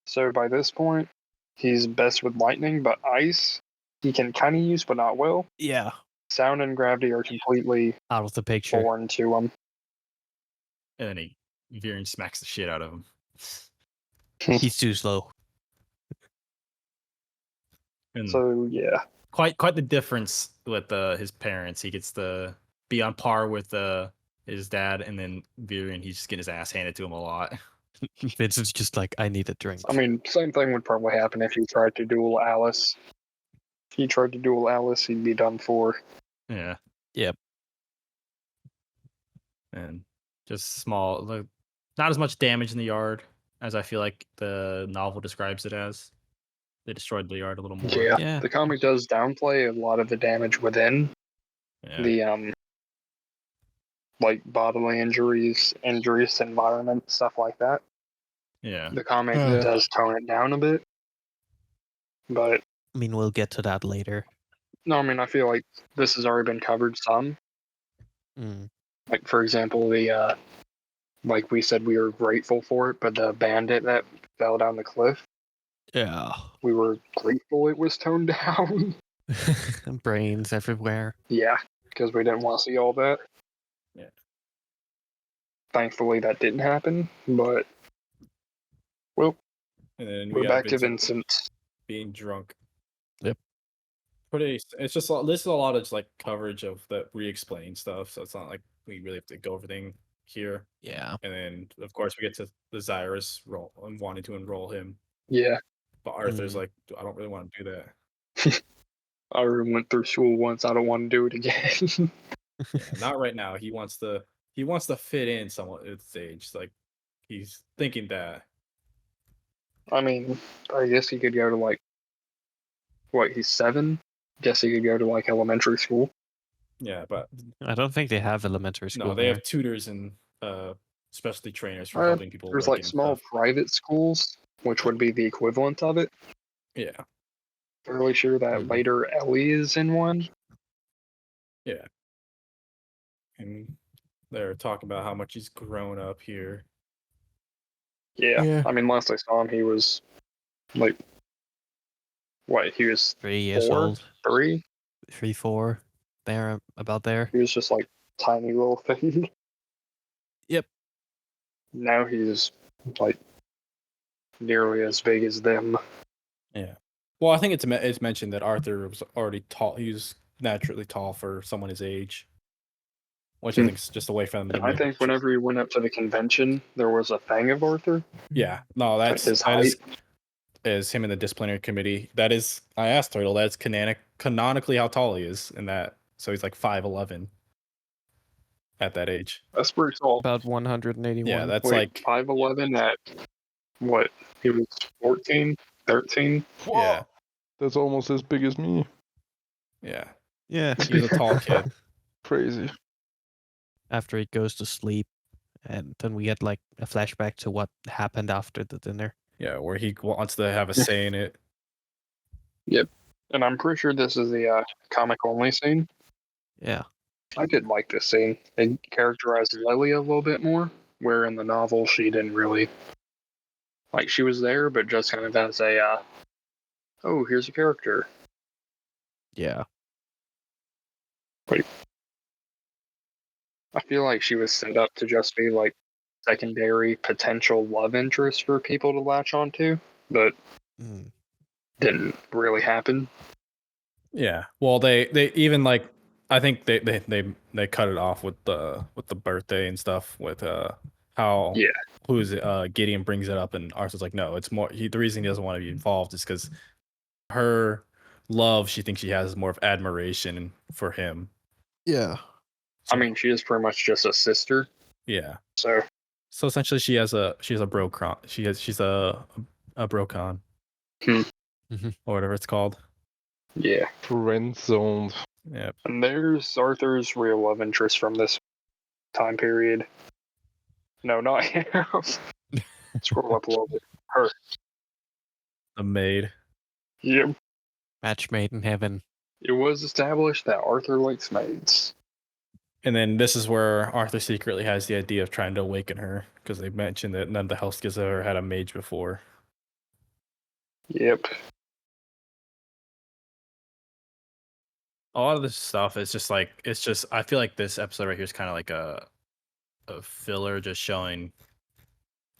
So by this point, he's best with lightning, but ice he can kind of use, but not well. Yeah. Sound and gravity are completely Out of the picture. foreign to him. and then Viren smacks the shit out of him. He's too slow. And So yeah, quite the difference with his parents. He gets to be on par with his dad, and then Viren, he's just getting his ass handed to him a lot. Vincent's just like, I need a drink. I mean, same thing would probably happen if he tried to duel Alice. If he tried to duel Alice, he'd be done for. Yeah. Yep. And just small, not as much damage in the yard as I feel like the novel describes it as. They destroyed the yard a little more. Yeah. Yeah. The comic does downplay a lot of the damage within Yeah. the like bodily injuries to environment, stuff like that. Yeah. The comic Yeah. does tone it down a bit. But I mean, we'll get to that later. no, I mean I feel like this has already been covered some. Mm. Like for example, the like we said we were grateful for it, but the bandit that fell down the cliff, Yeah. we were grateful it was toned down. Brains everywhere. Yeah, because we didn't want to see all that. Yeah. Thankfully that didn't happen, but Well, And then we're we got back to Vincent Vincent. being drunk. Yep. It's just this is a lot of just like coverage of the re-explain stuff, so it's not like we really have to go over everything here. Yeah. And then of course we get to the Xyrus role and wanting to enroll him, Yeah, but Arthur's like, I don't really want to do that. I already went through school once. I don't want to do it again. Yeah, not right now. He wants to fit in somewhat at this age. Like he's thinking that. I mean, I guess he could go to like, what, he's 7? Guess he could go to like elementary school. Yeah, but I don't think they have elementary school no, they there. have tutors and specialty trainers for Uh, helping people. There's like like small private schools, which would be the equivalent of it. Yeah. Fairly sure that Mhm. later Ellie is in one. Yeah. And they're talking about how much he's grown up here. Yeah. Yeah. I mean, last I saw him, he was like, what? He was 3 years 4, old. 3. 3, 4. There, about there. He was just like tiny little thing. Yep. Now he's like nearly as big as them. Yeah. Well, I think it's mentioned that Arthur was already tall. He was naturally tall for someone his age, which I think is just a way for them to And I make. think whenever he went up to the convention, there was a thing of Arthur. Yeah. No, His height. is him in the disciplinary committee. That is, I asked Turtle. That's canonically how tall he is in that. So he's like 5'11" at that age. That's pretty tall. About 181. Yeah, that's Wait, like 5'11" at what? He was 14, 13. yeah, That's almost as big as me. yeah. Yeah. He's a tall kid. Crazy. After he goes to sleep, and then we get like a flashback to what happened after the dinner. Yeah, where he wants to have a say in it. And I'm pretty sure this is the comic only scene. Yeah. I did like this scene. It characterized Lily a little bit more, where in the novel she didn't really like. She was there, but just kind of as a oh, here's a character. Yeah. I feel like she was set up to just be like secondary potential love interest for people to latch onto, but Mm. didn't really happen. Yeah. Well, they even like I think they cut it off with the birthday and stuff with how Yeah. who's Gideon brings it up and Arthur's like, no, it's more the reason he doesn't want to be involved is because her love she thinks she has is more of admiration for him. Yeah. I mean, she is pretty much just a sister. Yeah. So So essentially she's a brocon. She's a brocon. Mhm. Or whatever it's called. yeah. Friend zoned. Yeah. And there's Arthur's real love interest from this time period. No, not him. Scroll up a little bit. Her. The maid. Yep. Match made in heaven. It was established that Arthur likes maids. And then this is where Arthur secretly has the idea of trying to awaken her because they mentioned that none of the Helsteas ever had a mage before. Yep. A lot of this stuff is just like I feel like this episode right here is kind of like a filler, just showing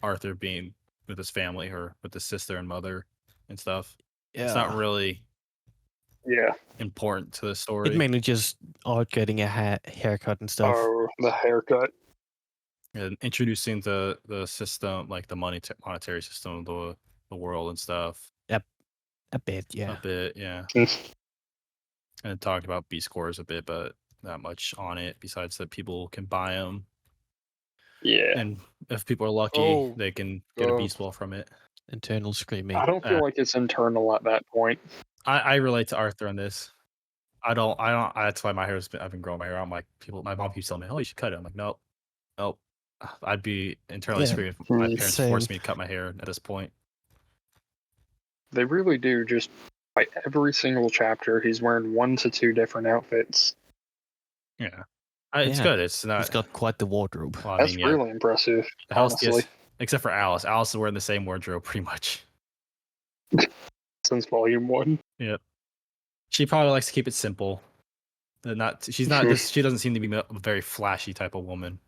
Arthur being with his family or with his sister and mother and stuff. Yeah. It's not really Yeah. important to the story. It's mainly just Art getting a haircut and stuff. Oh, the haircut. And introducing the system, like the monetary system of the world and stuff. A bit, yeah. A bit, yeah. And talked about B scores a bit, but not much on it besides that people can buy them. Yeah. And if people are lucky, Oh, they can get a God. B score from it. Internal screaming. I don't feel like it's internal at that point. I relate to Arthur on this. I don't. That's why I've been growing my hair. I'm like, my mom keeps telling me, oh, you should cut it. I'm like, nope. I'd be internally Yeah, screaming if my parents same. forced me to cut my hair at this point. They really do. Just like every single chapter, he's wearing 1 to 2 different outfits. Yeah. It's Yeah. good. It's not. He's got quite the wardrobe. Well, I That's mean, yeah. really impressive. The Helsteas, Honestly, except for Alice. Alice is wearing the same wardrobe pretty much. since Volume 1. Yep. She probably likes to keep it simple. She's not just. She doesn't seem to be a very flashy type of woman.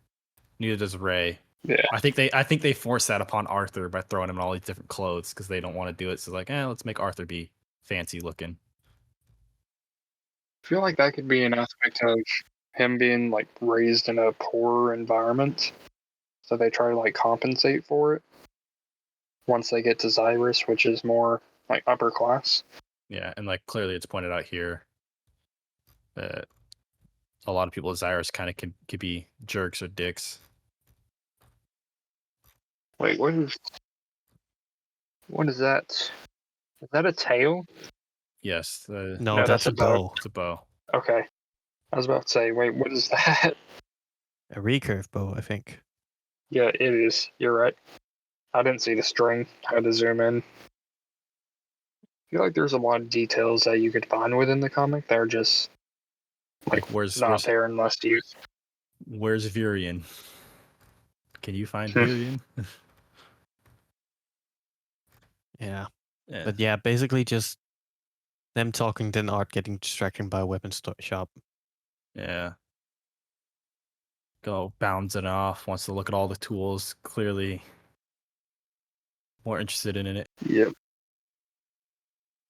Neither does Ray. Yeah. I think they force that upon Arthur by throwing him in all these different clothes because they don't want to do it. So like, let's make Arthur be fancy looking. I feel like that could be an aspect of him being like raised in a poor environment, so they try to like compensate for it once they get to Xyrus, which is more like upper class. Yeah, and like clearly it's pointed out here that a lot of people at Xyrus kind of could be jerks or dicks. Wait, what is that? Is that a tail? Yes, No, No, that's that's a a bow. bow. it's a bow. Okay. I was about to say, wait, what is that? A recurve bow, I think. Yeah, it is. You're right. I didn't see the string. I had to zoom in. I feel like there's a lot of details that you could find within the comic that are just Like where's not there unless you. where's Virion? Can you find Hmm. Virion? Yeah. Yeah. But yeah, basically just them talking, then Art getting distracted by a weapon shop. Yeah. Go bounds it off, wants to look at all the tools, clearly more interested in it. Yep.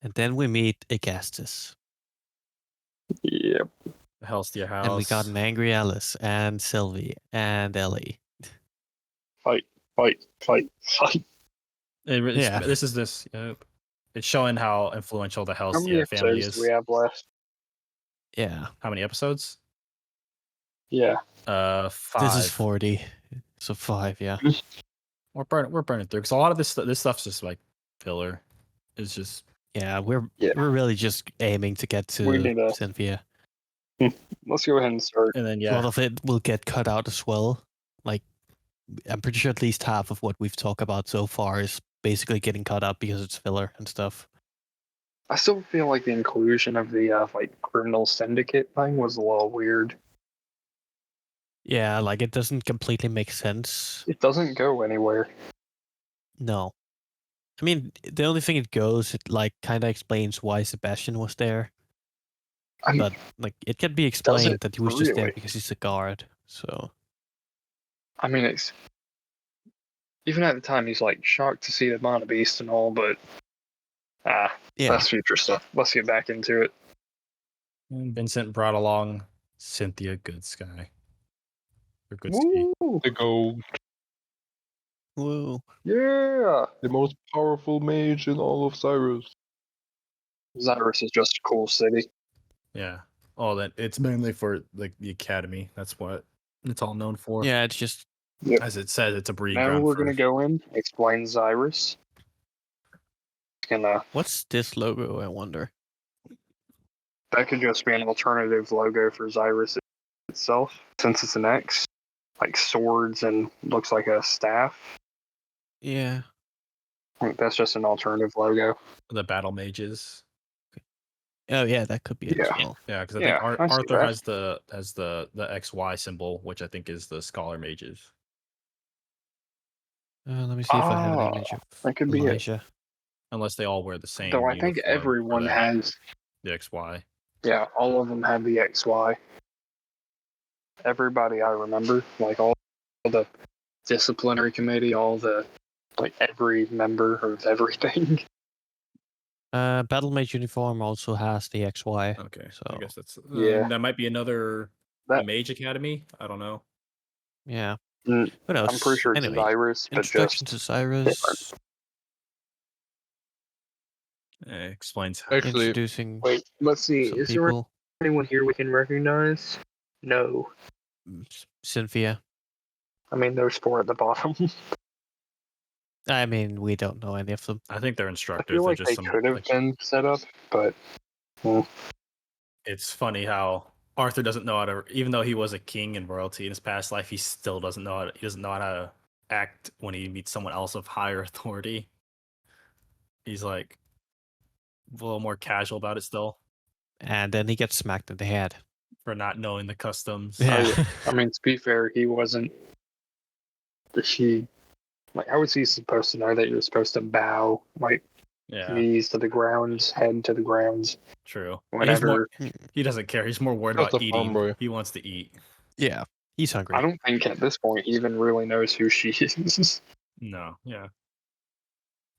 And then we meet Agastus. Yep. The Helstea house. And we got an angry Alice and Sylvie and Ellie. Fight. Yeah. Yep. It's showing how influential the How many Helstea family episodes is. do we have left? Yeah. How many episodes? Yeah. 5. This is 40. So 5, yeah. We're burning through because a lot of this stuff's just like filler. It's just Yeah, we're Yeah. really just aiming to get We to need a- Cynthia. Let's go ahead and start. and then A lot yeah, of it will get cut out as well. Like, I'm pretty sure at least half of what we've talked about so far is basically getting cut out because it's filler and stuff. I still feel like the inclusion of the like criminal syndicate thing was a little weird. Yeah, like it doesn't completely make sense. It doesn't go anywhere. No. I mean, the only thing it goes, it like kind of explains why Sebastian was there. But like, it can be explained that he was just there really? because he's a guard. So I mean, it's even at the time he's like shocked to see the Mana Beast and all, but yeah, that's future stuff. Let's get back into it. and Vincent brought along Cynthia Goodsky. Or Goodsky. Woo! The gold, woo. Yeah! the most powerful mage in all of Xyrus. Xyrus is just a cool city. Yeah. Oh, that it's mainly for like the academy. That's what it's all known for. Yeah, it's just As it says, it's a breeding Now ground. we're gonna go in, explain Xyrus. And what's this logo? I wonder. that could just be an alternative logo for Xyrus itself, since it's an X. Like swords and looks like a staff. Yeah. I think that's just an alternative logo. The battle mages. Oh yeah, that could be it as Yeah. well. Yeah, because I Yeah, think I see Arthur that. has the XY symbol, which I think is the scholar mages. Let me see if I have an image of that could be it. Elijah. Unless they all wear the same. Though I think uniform for everyone that, has. the XY. Yeah, all of them have the XY. Everybody I remember, like all the disciplinary committee, all the like every member of everything. Battle Mage uniform also has the XY. Okay, So I guess that's Yeah. That might be another That- mage academy. I don't know. yeah. Mm, Who knows? I'm pretty sure it's Anyway, Xyrus, but introduction just to Xyrus. Explains how. Actually, Introducing wait. Let's see. some Is there people. anyone here we can recognize? No. Cynthia. I mean, there's 4 at the bottom. I mean, we don't know any of them. I think they're I instructors. feel like they're they just could have like, been set up, but it's funny how Arthur doesn't know how to, even though he was a king in royalty in his past life, he still doesn't know he doesn't know how to act when he meets someone else of higher authority. He's like a little more casual about it still And then he gets smacked in the head. for not knowing the customs. Yeah. I mean, to be fair, he wasn't. Like, how was he supposed to know that you're supposed to bow, like Yeah, knees to the ground, head to the ground, true. whenever? He doesn't care. He's more worried Just about a farm eating. boy. He wants to eat. Yeah. He's hungry. I don't think at this point he even really knows who she is. No, yeah.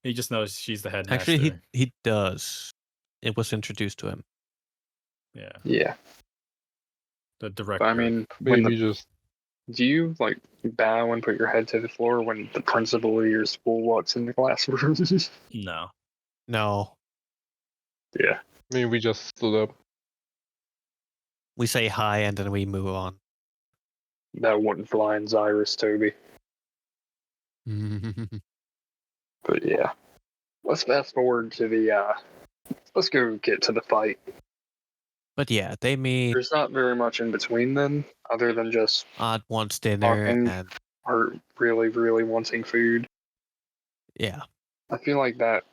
He just knows she's the headmaster. Actually, he does. It was introduced to him. Yeah, Yeah. the But director. I mean, when Maybe just do you like bow and put your head to the floor when the principal of your school walks in the classroom? No. No, Yeah. maybe we just stood up. we say hi and then we move on. That wouldn't fly in Xyrus, Toby. But yeah. Let's fast forward to the let's go get to the fight. But yeah, they meet There's not very much in between then, other than just at once dinner talking. and Are really, really wanting food. yeah. I feel like that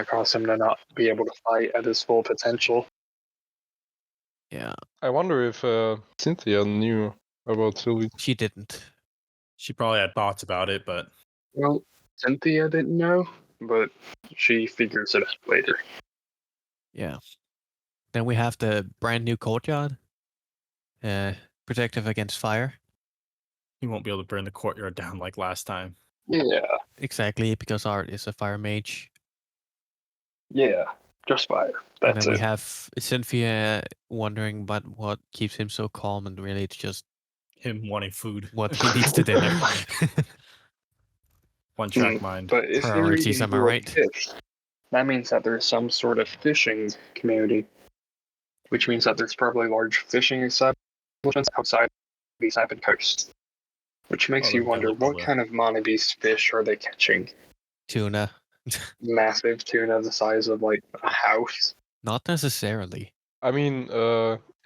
caused him to not be able to fight at his full potential. Yeah, I wonder if Cynthia knew about Sylvie. she didn't. She probably had thoughts about it, but Well, Cynthia didn't know, but she figures it out later. Yeah. Then we have the brand new courtyard. Protective against fire. he won't be able to burn the courtyard down like last time. Yeah, Exactly, because Art is a fire mage. yeah, just fire. And That's then we it. have Cynthia wondering about what keeps him so calm, and really it's just Him wanting food. what he needs to dinner. One track mind. But if they're Priorities, eating am I grilled right? fish, that means that there's some sort of fishing community, which means that there's probably large fishing establishments outside the Cyprus coast. Which makes Oh, you the wonder, what Galapagos. kind of Monabeast fish are they catching? Tuna. Massive tuna the size of like a house. Not necessarily. I mean,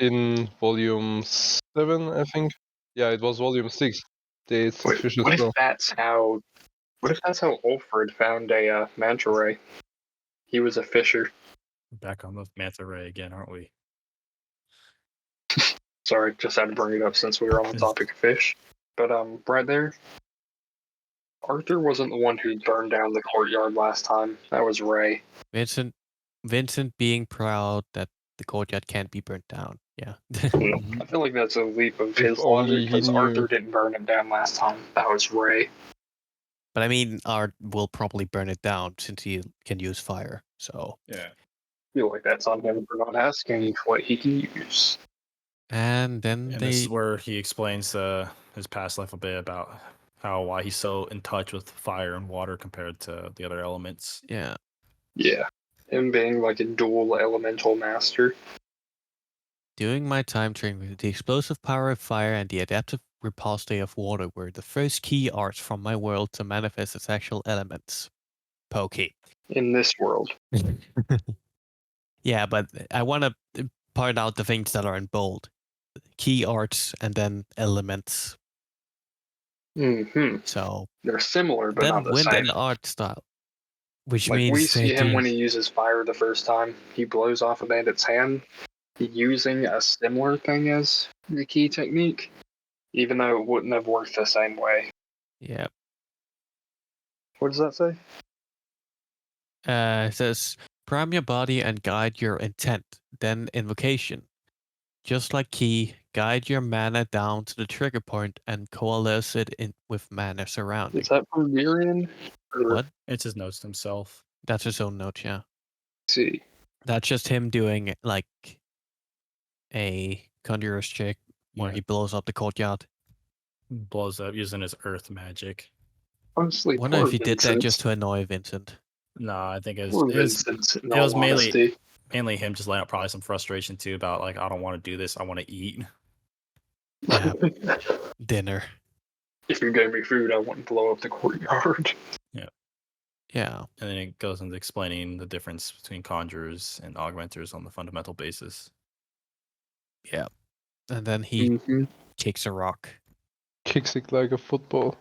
in volume 7, I think. Yeah, it was volume 6. They ate some Wait, fish what as if well. that's how? What if that's how Ulfred found a manta ray? He was a fisher. Back on the manta ray again, aren't we? Sorry, just had to bring it up since we were on the topic of fish. But right there, Arthur wasn't the one who burned down the courtyard last time. That was Ray. Vincent being proud that the courtyard can't be burnt down. Yeah. I feel like that's a leap of If his only logic he because knew. Arthur didn't burn it down last time. That was Ray. But I mean, Art will probably burn it down since he can use fire. So, Yeah. I feel like that's on him for not asking what he can use. and then And they this is where he explains his past life a bit about why he's so in touch with fire and water compared to the other elements. yeah. Yeah. Him being like a dual elemental master. During my time training, the explosive power of fire and the adaptive repulsivity of water were the first key arts from my world to manifest as actual elements. Pokey. In this world. Yeah, but I want to point out the things that are in bold. Key arts and then elements. Mm-hmm. So They're similar, but then not the wind same. and art style. Which Like means we see him he- when he uses fire the first time. He blows off a bandit's hand using a similar thing as the key technique, even though it wouldn't have worked the same way. Yeah. What does that say? It says prime your body and guide your intent, then invocation. Just like key, guide your mana down to the trigger point and coalesce it in with mana surrounding. Is that from Virion? Or What? It's his notes to himself. That's his own note, yeah. see. That's just him doing like a conjurer's trick where Yeah. he blows up the courtyard. Blows up using his earth magic. Honestly, Wonder poor if he did that Vincent. just to annoy Vincent. No, I think it Poor was Vincent, in it was all mainly- honesty. mainly him just letting out probably some frustration too about like, I don't want to do this, I want to eat. Yeah. Dinner. If you gave me food, I wouldn't blow up the courtyard. Yeah. And then it goes into explaining the difference between conjurers and augmenters on the fundamental basis. Yeah. And then he Mm-hmm. kicks a rock. Kicks it like a football.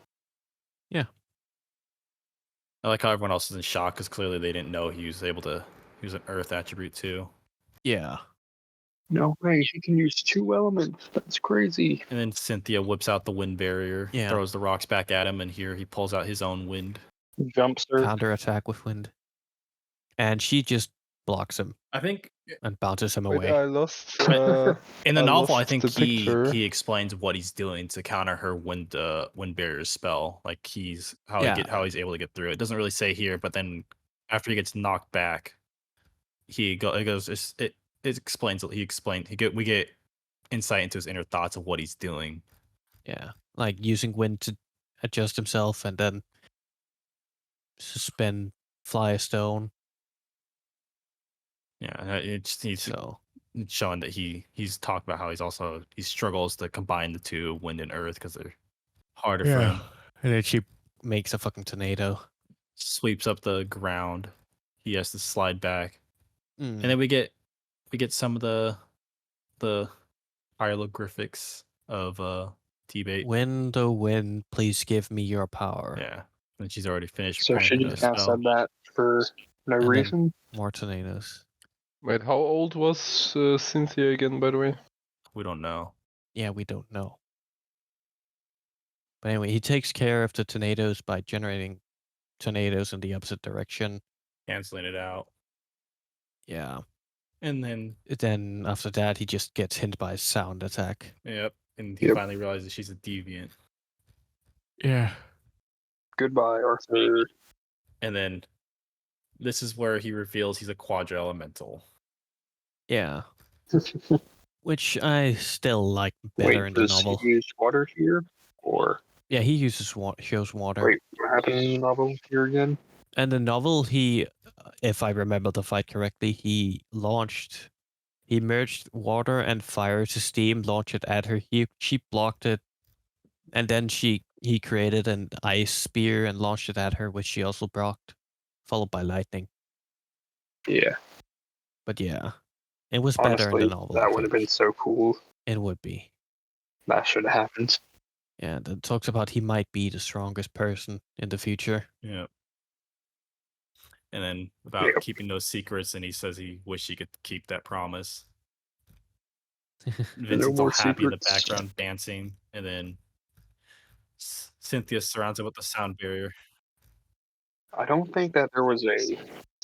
I like how everyone else is in shock because clearly they didn't know he was able to use an earth attribute too. Yeah. No way, he can use 2 elements. That's crazy. And then Cynthia whips out the wind barrier, Yeah. throws the rocks back at him, and here he pulls out his own wind. Jumps her. Counter attack with wind. And she just blocks him I think and bounces him Wait, away. I lost. in the I novel, I lost think the picture. he explains what he's doing to counter her wind barrier spell. Like he's how Yeah. he's able to get through. It doesn't really say here, but then after he gets knocked back, it goes it explains we get insight into his inner thoughts of what he's doing. Yeah, like using wind to adjust himself and then suspend, fly a stone. Yeah, he's So showing that he's talked about how he struggles to combine the two, wind and earth, because they're harder for him. And then she makes a fucking tornado. Sweeps up the ground. He has to slide back. Mm. And then we get some of the hieroglyphics of TBATE. Wind, oh wind, please give me your power. Yeah. And she's already finished. So she preparing just the kind of spell. said that for no And then- reason. More tornadoes. Wait, how old was Cynthia again, by the way? We don't know. Yeah, we don't know. But anyway, he takes care of the tornadoes by generating tornadoes in the opposite direction. Canceling it out. Yeah. And then After that, he just gets hit by a sound attack. yep. And he Yep. finally realizes she's a deviant. Yeah. Goodbye, Arthur. And then this is where he reveals he's a quadra elemental. Yeah. Which I still like better Wait, in the does novel. he use water here? Or Yeah, he uses shows water. wait, what happened in the novel here again? And the novel, he, if I remember the fight correctly, he merged water and fire to steam, launched it at her. She blocked it, and then he created an ice spear and launched it at her, which she also blocked, followed by lightning. Yeah, But yeah, it was better in honestly, the novel. I that would have think. been so cool. It would be. That should have happened. Yeah, that talks about he might be the strongest person in the future. Yeah. And then about Yep. keeping those secrets, and he says he wished he could keep that promise. No Vincent's all more happy in the secrets. background dancing, and then Cynthia surrounds him with the sound barrier. I don't think that there was a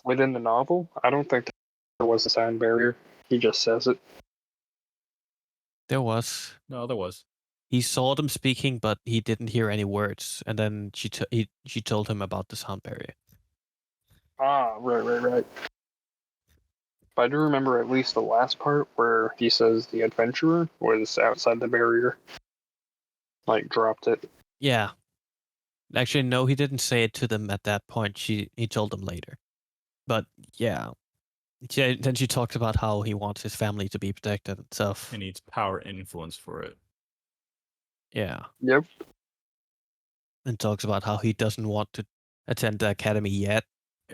within the novel. I don't think there was a sound barrier. He just says it. There was. No, there was. He saw them speaking, but he didn't hear any words. And then she told him about the sound barrier. Ah, right. But I do remember at least the last part where he says the adventurer was outside the barrier. Like, dropped it. Yeah. Actually, no, he didn't say it to them at that point. He told them later. But yeah. Then she talked about how he wants his family to be protected and stuff. He needs power and influence for it. Yeah. Yep. And talks about how he doesn't want to attend the academy yet.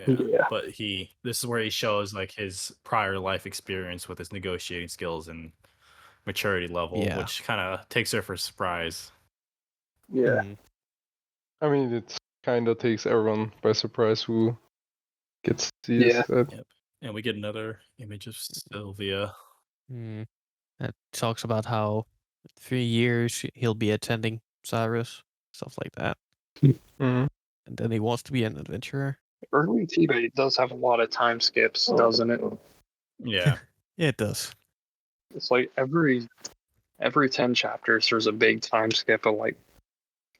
Yeah. But this is where he shows like his prior life experience with his negotiating skills and maturity level, Yeah. which kind of takes her for surprise. Yeah. Mm. I mean, it kind of takes everyone by surprise who gets to see Yeah. that. And we get another image of Sylvia. Mm. That talks about how 3 years he'll be attending Xyrus, stuff like that. Mhm. And then he wants to be an adventurer. Early TBATE does have a lot of time skips, doesn't it? Yeah. Yeah, it does. It's like every 10 chapters there's a big time skip of like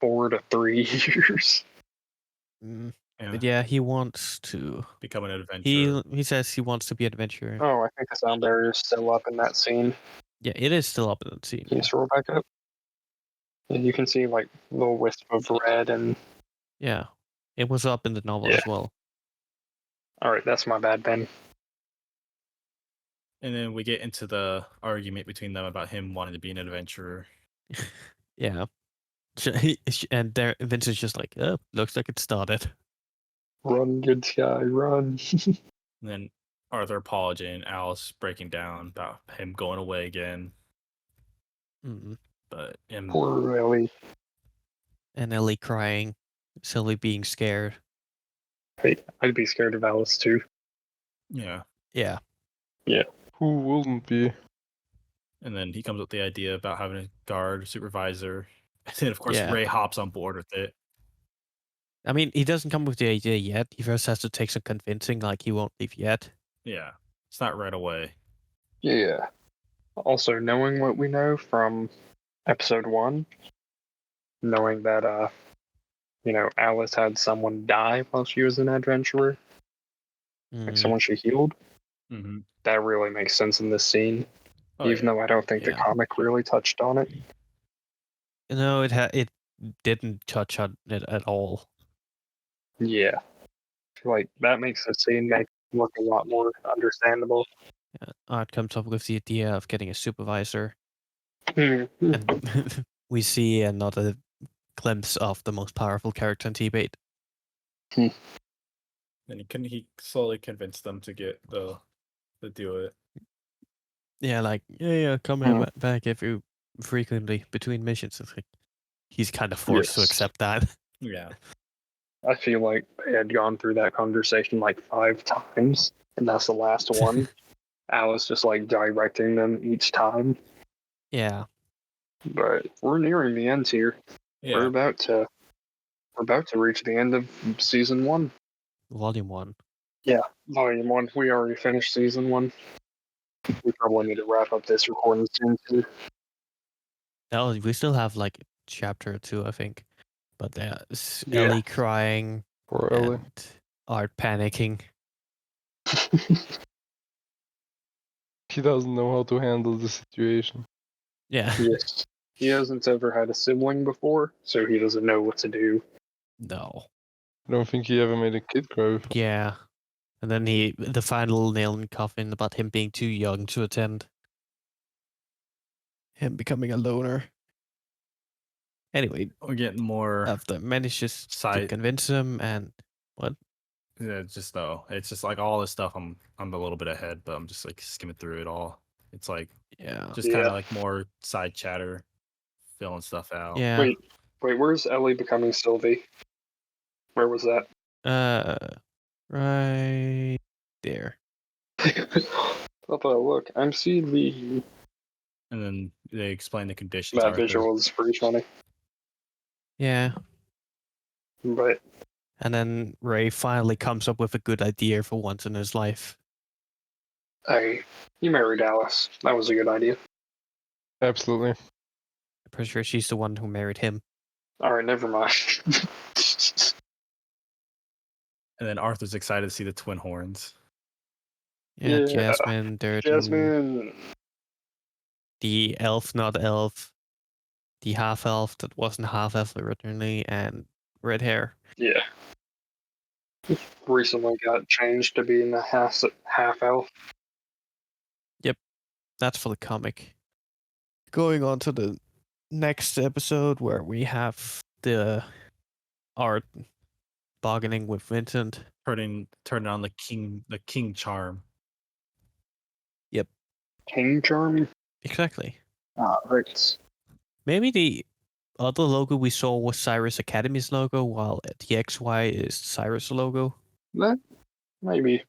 4 to 3 years. Mm. Yeah. But yeah, he wants to. Become an adventurer. He says he wants to be an adventurer. Oh, I think the sound barrier is still up in that scene. Yeah, it is still up in the scene. Can you scroll back up? And you can see like a little wisp of red and Yeah, it was up in the novel as well. alright, that's my bad, Ben. And then we get into the argument between them about him wanting to be an adventurer. Yeah. And there, Vincent's just like, oh, looks like it started. Run, Goodsky, run. And then Arthur apologizing and Alice breaking down about him going away again. Mm. But Poor Ellie. And Ellie crying, Sylvie being scared. I'd be scared of Alice too. yeah. Yeah. Who wouldn't be? And then he comes up with the idea about having a guard supervisor. And then, of course, Yeah. Ray hops on board with it. I mean, he doesn't come with the idea yet. He first has to take some convincing, like he won't leave yet. Yeah. It's not right away. Yeah. Also, knowing what we know from episode 1, knowing that Alice had someone die while she was an adventurer, like Mm, someone she healed, Mm-hmm. that really makes sense in this scene. Oh, even though I don't think the Yeah. comic really touched on it. No, it didn't touch on it at all. Yeah. Like, that makes the scene make it look a lot more understandable. Art comes up with the idea of getting a supervisor, Hmm. and we see another glimpse of the most powerful character in TBATE. And he slowly convinced them to get to do it. Yeah, like come here back if you frequently between missions. It's like he's kind of forced to Yes. accept that. Yeah. I feel like they had gone through that conversation like 5 times, and that's the last one. Alice just like directing them each time. Yeah. But we're nearing the end here. Yeah. We're about to reach the end of season 1. Volume 1. Yeah, volume 1. We already finished season 1. We probably need to wrap up this recording soon too. No, we still have like chapter 2, I think. But there's Yeah. Ellie crying Poor Ellie. and Art panicking. He doesn't know how to handle the situation. Yeah. Yes. He hasn't ever had a sibling before, so he doesn't know what to do. No. I don't think he ever made a kid cry before. Yeah. And then the final nail in the coffin about him being too young to attend. Him becoming a loner. Anyway, We're getting more after manages to side. convince him and what? Yeah, just though it's just like all this stuff. I'm a little bit ahead, but I'm just like skimming through it all. It's like Yeah. just kind of like more side chatter, filling stuff out. Yeah. Wait, where's Ellie becoming Sylvie? Where was that? Right there. Look, I'm Sylvie. And then they explain the conditions. That Arthur. visual is pretty funny. Yeah. But And then Ray finally comes up with a good idea for once in his life. hey, you married Alice. That was a good idea. Absolutely. I'm pretty sure she's the one who married him. Alright, never mind. And then Arthur's excited to see the twin horns. Yeah, Yeah. Jasmine, Durden, Jasmine. the elf, not elf, the half elf that wasn't half elf originally, and red hair. Yeah. Recently got changed to being a half elf. That's for the comic. Going on to the next episode where we have the Art bargaining with Vincent. Turning on the king charm. King Charm? Exactly. Right. Maybe the other logo we saw was Xyrus Academy's logo, while the XY is Xyrus logo. That maybe.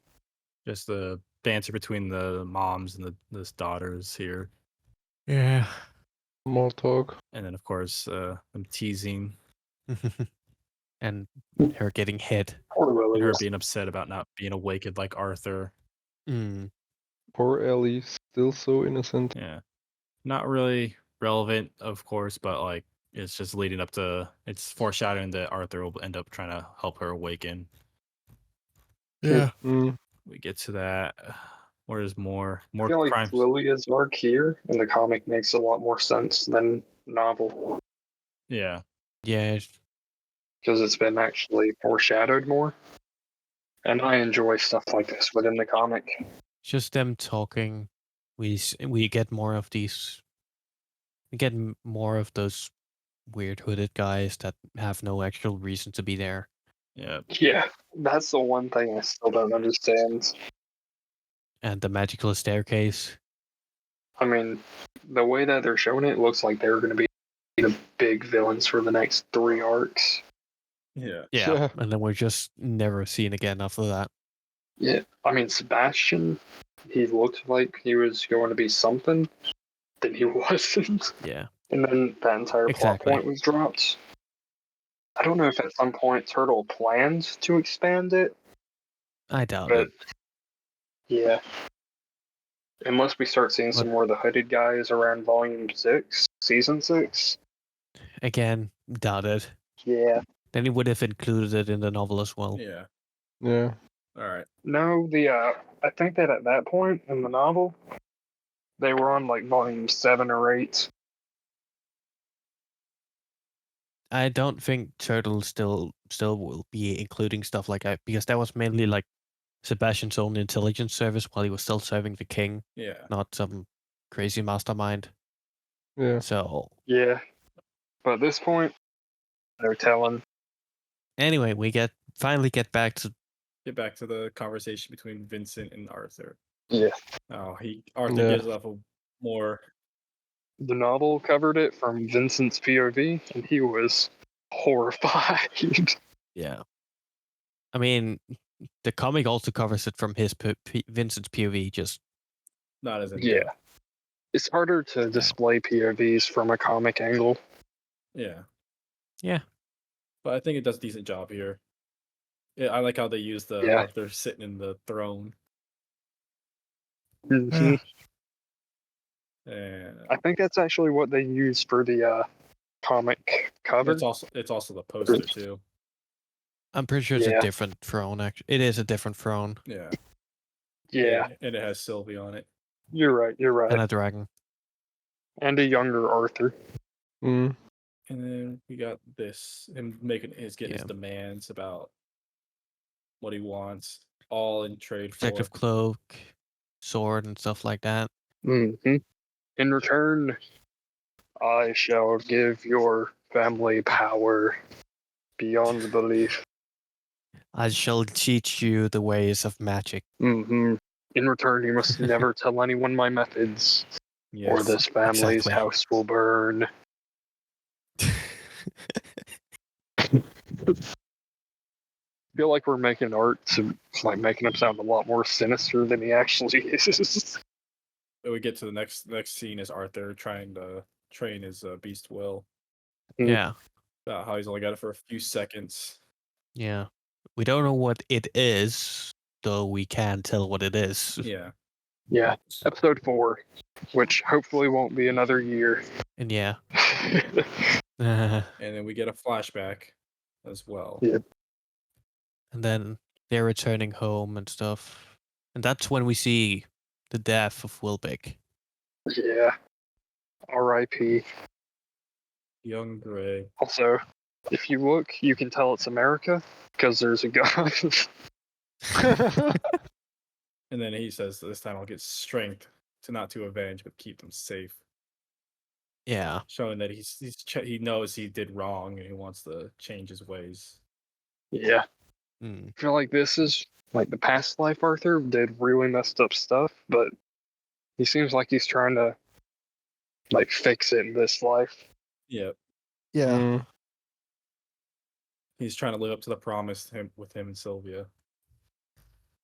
Just the banter between the moms and the daughters here. Yeah. More talk. And then of course them teasing And her getting hit. Poor Lily. and her being upset about not being awakened like Arthur. Mm. Poor Ellie, still so innocent. Yeah. Not really relevant, of course, but like it's just leading up to it's foreshadowing that Arthur will end up trying to help her awaken. Yeah. Mm. We get to that. Where's more I feel like crimes? Lilia's arc here in the comic makes a lot more sense than novel. Yeah. Yeah. Because it's been actually foreshadowed more. And I enjoy stuff like this within the comic. Just them talking. We get more of these. We get more of those weird hooded guys that have no actual reason to be there. Yeah. Yeah, that's the one thing I still don't understand. And the magical staircase. I mean, the way that they're showing it looks like they're going to be the big villains for the next 3 arcs. Yeah. Yeah. Yeah. And then we're just never seen again after that. Yeah, I mean, Sebastian, he looked like he was going to be something, then he wasn't. Yeah. And then that entire Exactly. plot point was dropped. I don't know if at some point Turtle planned to expand it, I doubt but it. yeah. Unless we start seeing some more of the hooded guys around volume 6, season 6. Again, doubt it. Yeah. Then he would have included it in the novel as well. Yeah. Yeah. All right. No, I think that at that point in the novel, they were on like volume 7 or 8. I don't think Turtle still will be including stuff like that because that was mainly like Sebastian's own intelligence service while he was still serving the king, Yeah. not some crazy mastermind. Yeah. So Yeah. But at this point, they're telling. anyway, we finally get back to the conversation between Vincent and Arthur. Yeah. Oh, Arthur gives off a more. The novel covered it from Vincent's POV, and he was horrified. yeah. I mean, the comic also covers it from his Vincent's POV, just Not as in Yeah. depth. It's harder to display POVs from a comic angle. Yeah. Yeah. But I think it does a decent job here. Yeah, I like how they use the Yeah. Arthur sitting in the throne. Mhm. And I think that's actually what they used for the comic cover. it's also the poster too. I'm pretty sure it's a Yeah. different throne. Actually, it is a different throne Yeah. Yeah, And it has Sylvie on it. you're right. You're right. and a dragon. And a younger Arthur. Mm. And then we got him getting his Yeah. demands about what he wants, all in trade Protective for. cloak, sword, and stuff like that. Mm-hmm. In return, I shall give your family power beyond belief. I shall teach you the ways of magic. Mm-hmm. In return, you must never tell anyone my methods, or Yes. this family's exactly. house will burn. I feel like we're making art to making him sound a lot more sinister than he actually is. We get to the next scene is Arthur trying to train his beast will. Yeah. About how he's only got it for a few seconds. Yeah. We don't know what it is, though we can tell what it is. Yeah. Yeah, episode 4, which hopefully won't be another year. And yeah. And then we get a flashback as well. Yeah. And then they're returning home and stuff. And that's when we see the death of Wilbeck. Yeah. R.I.P. Young Gray. Also, if you look, you can tell it's America because there's a gun. And then he says, this time I'll get strength to avenge, but keep them safe. Yeah. Showing that he knows he did wrong and he wants to change his ways. Yeah. Mm. I feel like this is like the past life Arthur did really messed up stuff, but he seems like he's trying to fix it in this life. Yeah. Yeah. Mm. He's trying to live up to the promise with him and Sylvia.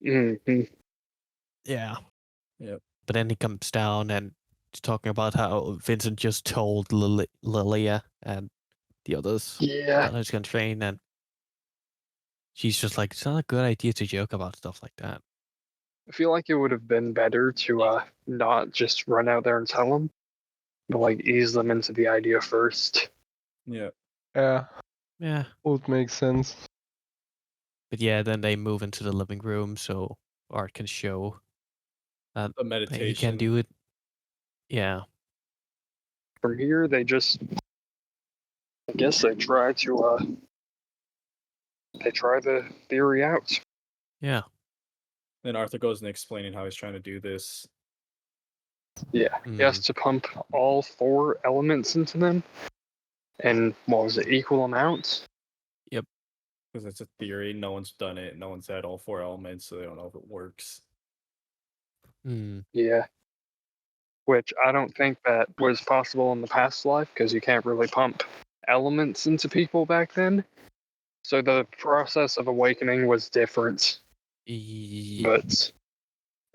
Mm-hmm. Yeah. Yep. But then he comes down and he's talking about how Vincent just told Lilia and the others Yeah. that he's going to train, and she's just like, it's not a good idea to joke about stuff like that. I feel like it would have been better to not just run out there and tell them, but ease them into the idea first. Yeah. Yeah. Yeah. Would make sense. But yeah, then they move into the living room so Art can show that The meditation. he can do it. Yeah. From here, they just, I guess they try the theory out. Yeah. Then Arthur goes and explaining how he's trying to do this. Yeah, he has Mm. to pump all 4 elements into them, and what was it, equal amounts? Because it's a theory. No one's done it. No one's had all 4 elements, so they don't know if it works. Mm. Yeah. Which I don't think that was possible in the past life, because you can't really pump elements into people back then. So the process of awakening was different. But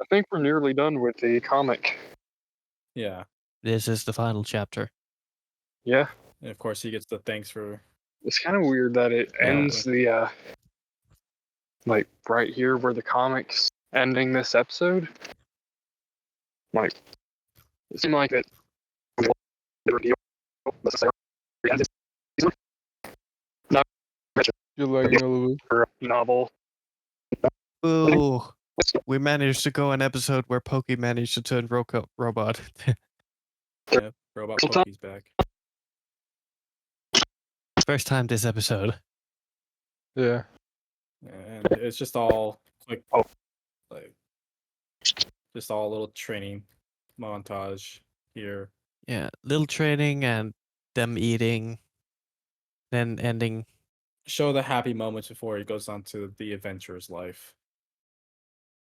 I think we're nearly done with the comic. Yeah. This is the final chapter. Yeah. And of course, he gets the thanks for. It's kind of weird that it ends the right here where the comic's ending this episode. Like, it seemed like it. The reveal necessarily had this not You're lagging a little bit. for a novel. Ooh, we managed to go an episode where Pokey managed to turn robot. Yeah, Robot Pokey's back. First time this episode. Yeah. And it's just all quick, Oh. like, just all a little training montage here. Yeah, little training and them eating, then ending. Show the happy moments before he goes on to the adventurer's life.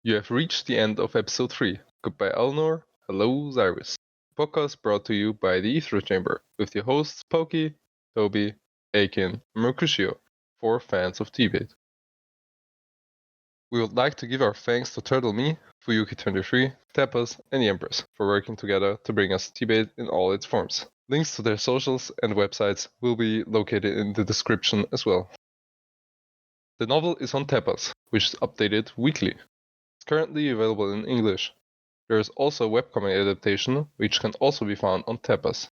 You have reached the end of episode 3. Goodbye, Elenoir. Hello, Xyrus. Podcast brought to you by the Aether Chamber with your hosts Pokey, Toby, Aiken, and Mercutio, 4 fans of TBATE. We would like to give our thanks to Turtle Me, Fuyuki23, Tapas, and the Empress for working together to bring us TBATE in all its forms. Links to their socials and websites will be located in the description as well. The novel is on Tapas, which is updated weekly. It's currently available in English. There is also a webcomic adaptation, which can also be found on Tapas.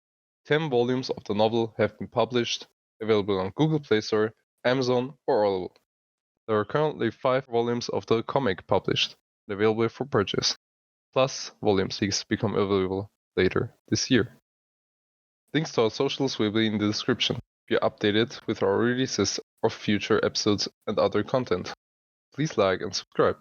10 volumes of the novel have been published, available on Google Play Store, Amazon, or Audible. There are currently 5 volumes of the comic published and available for purchase, plus volume 6 become available later this year. Links to our socials will be in the description. Be updated with our releases of future episodes and other content. Please like and subscribe.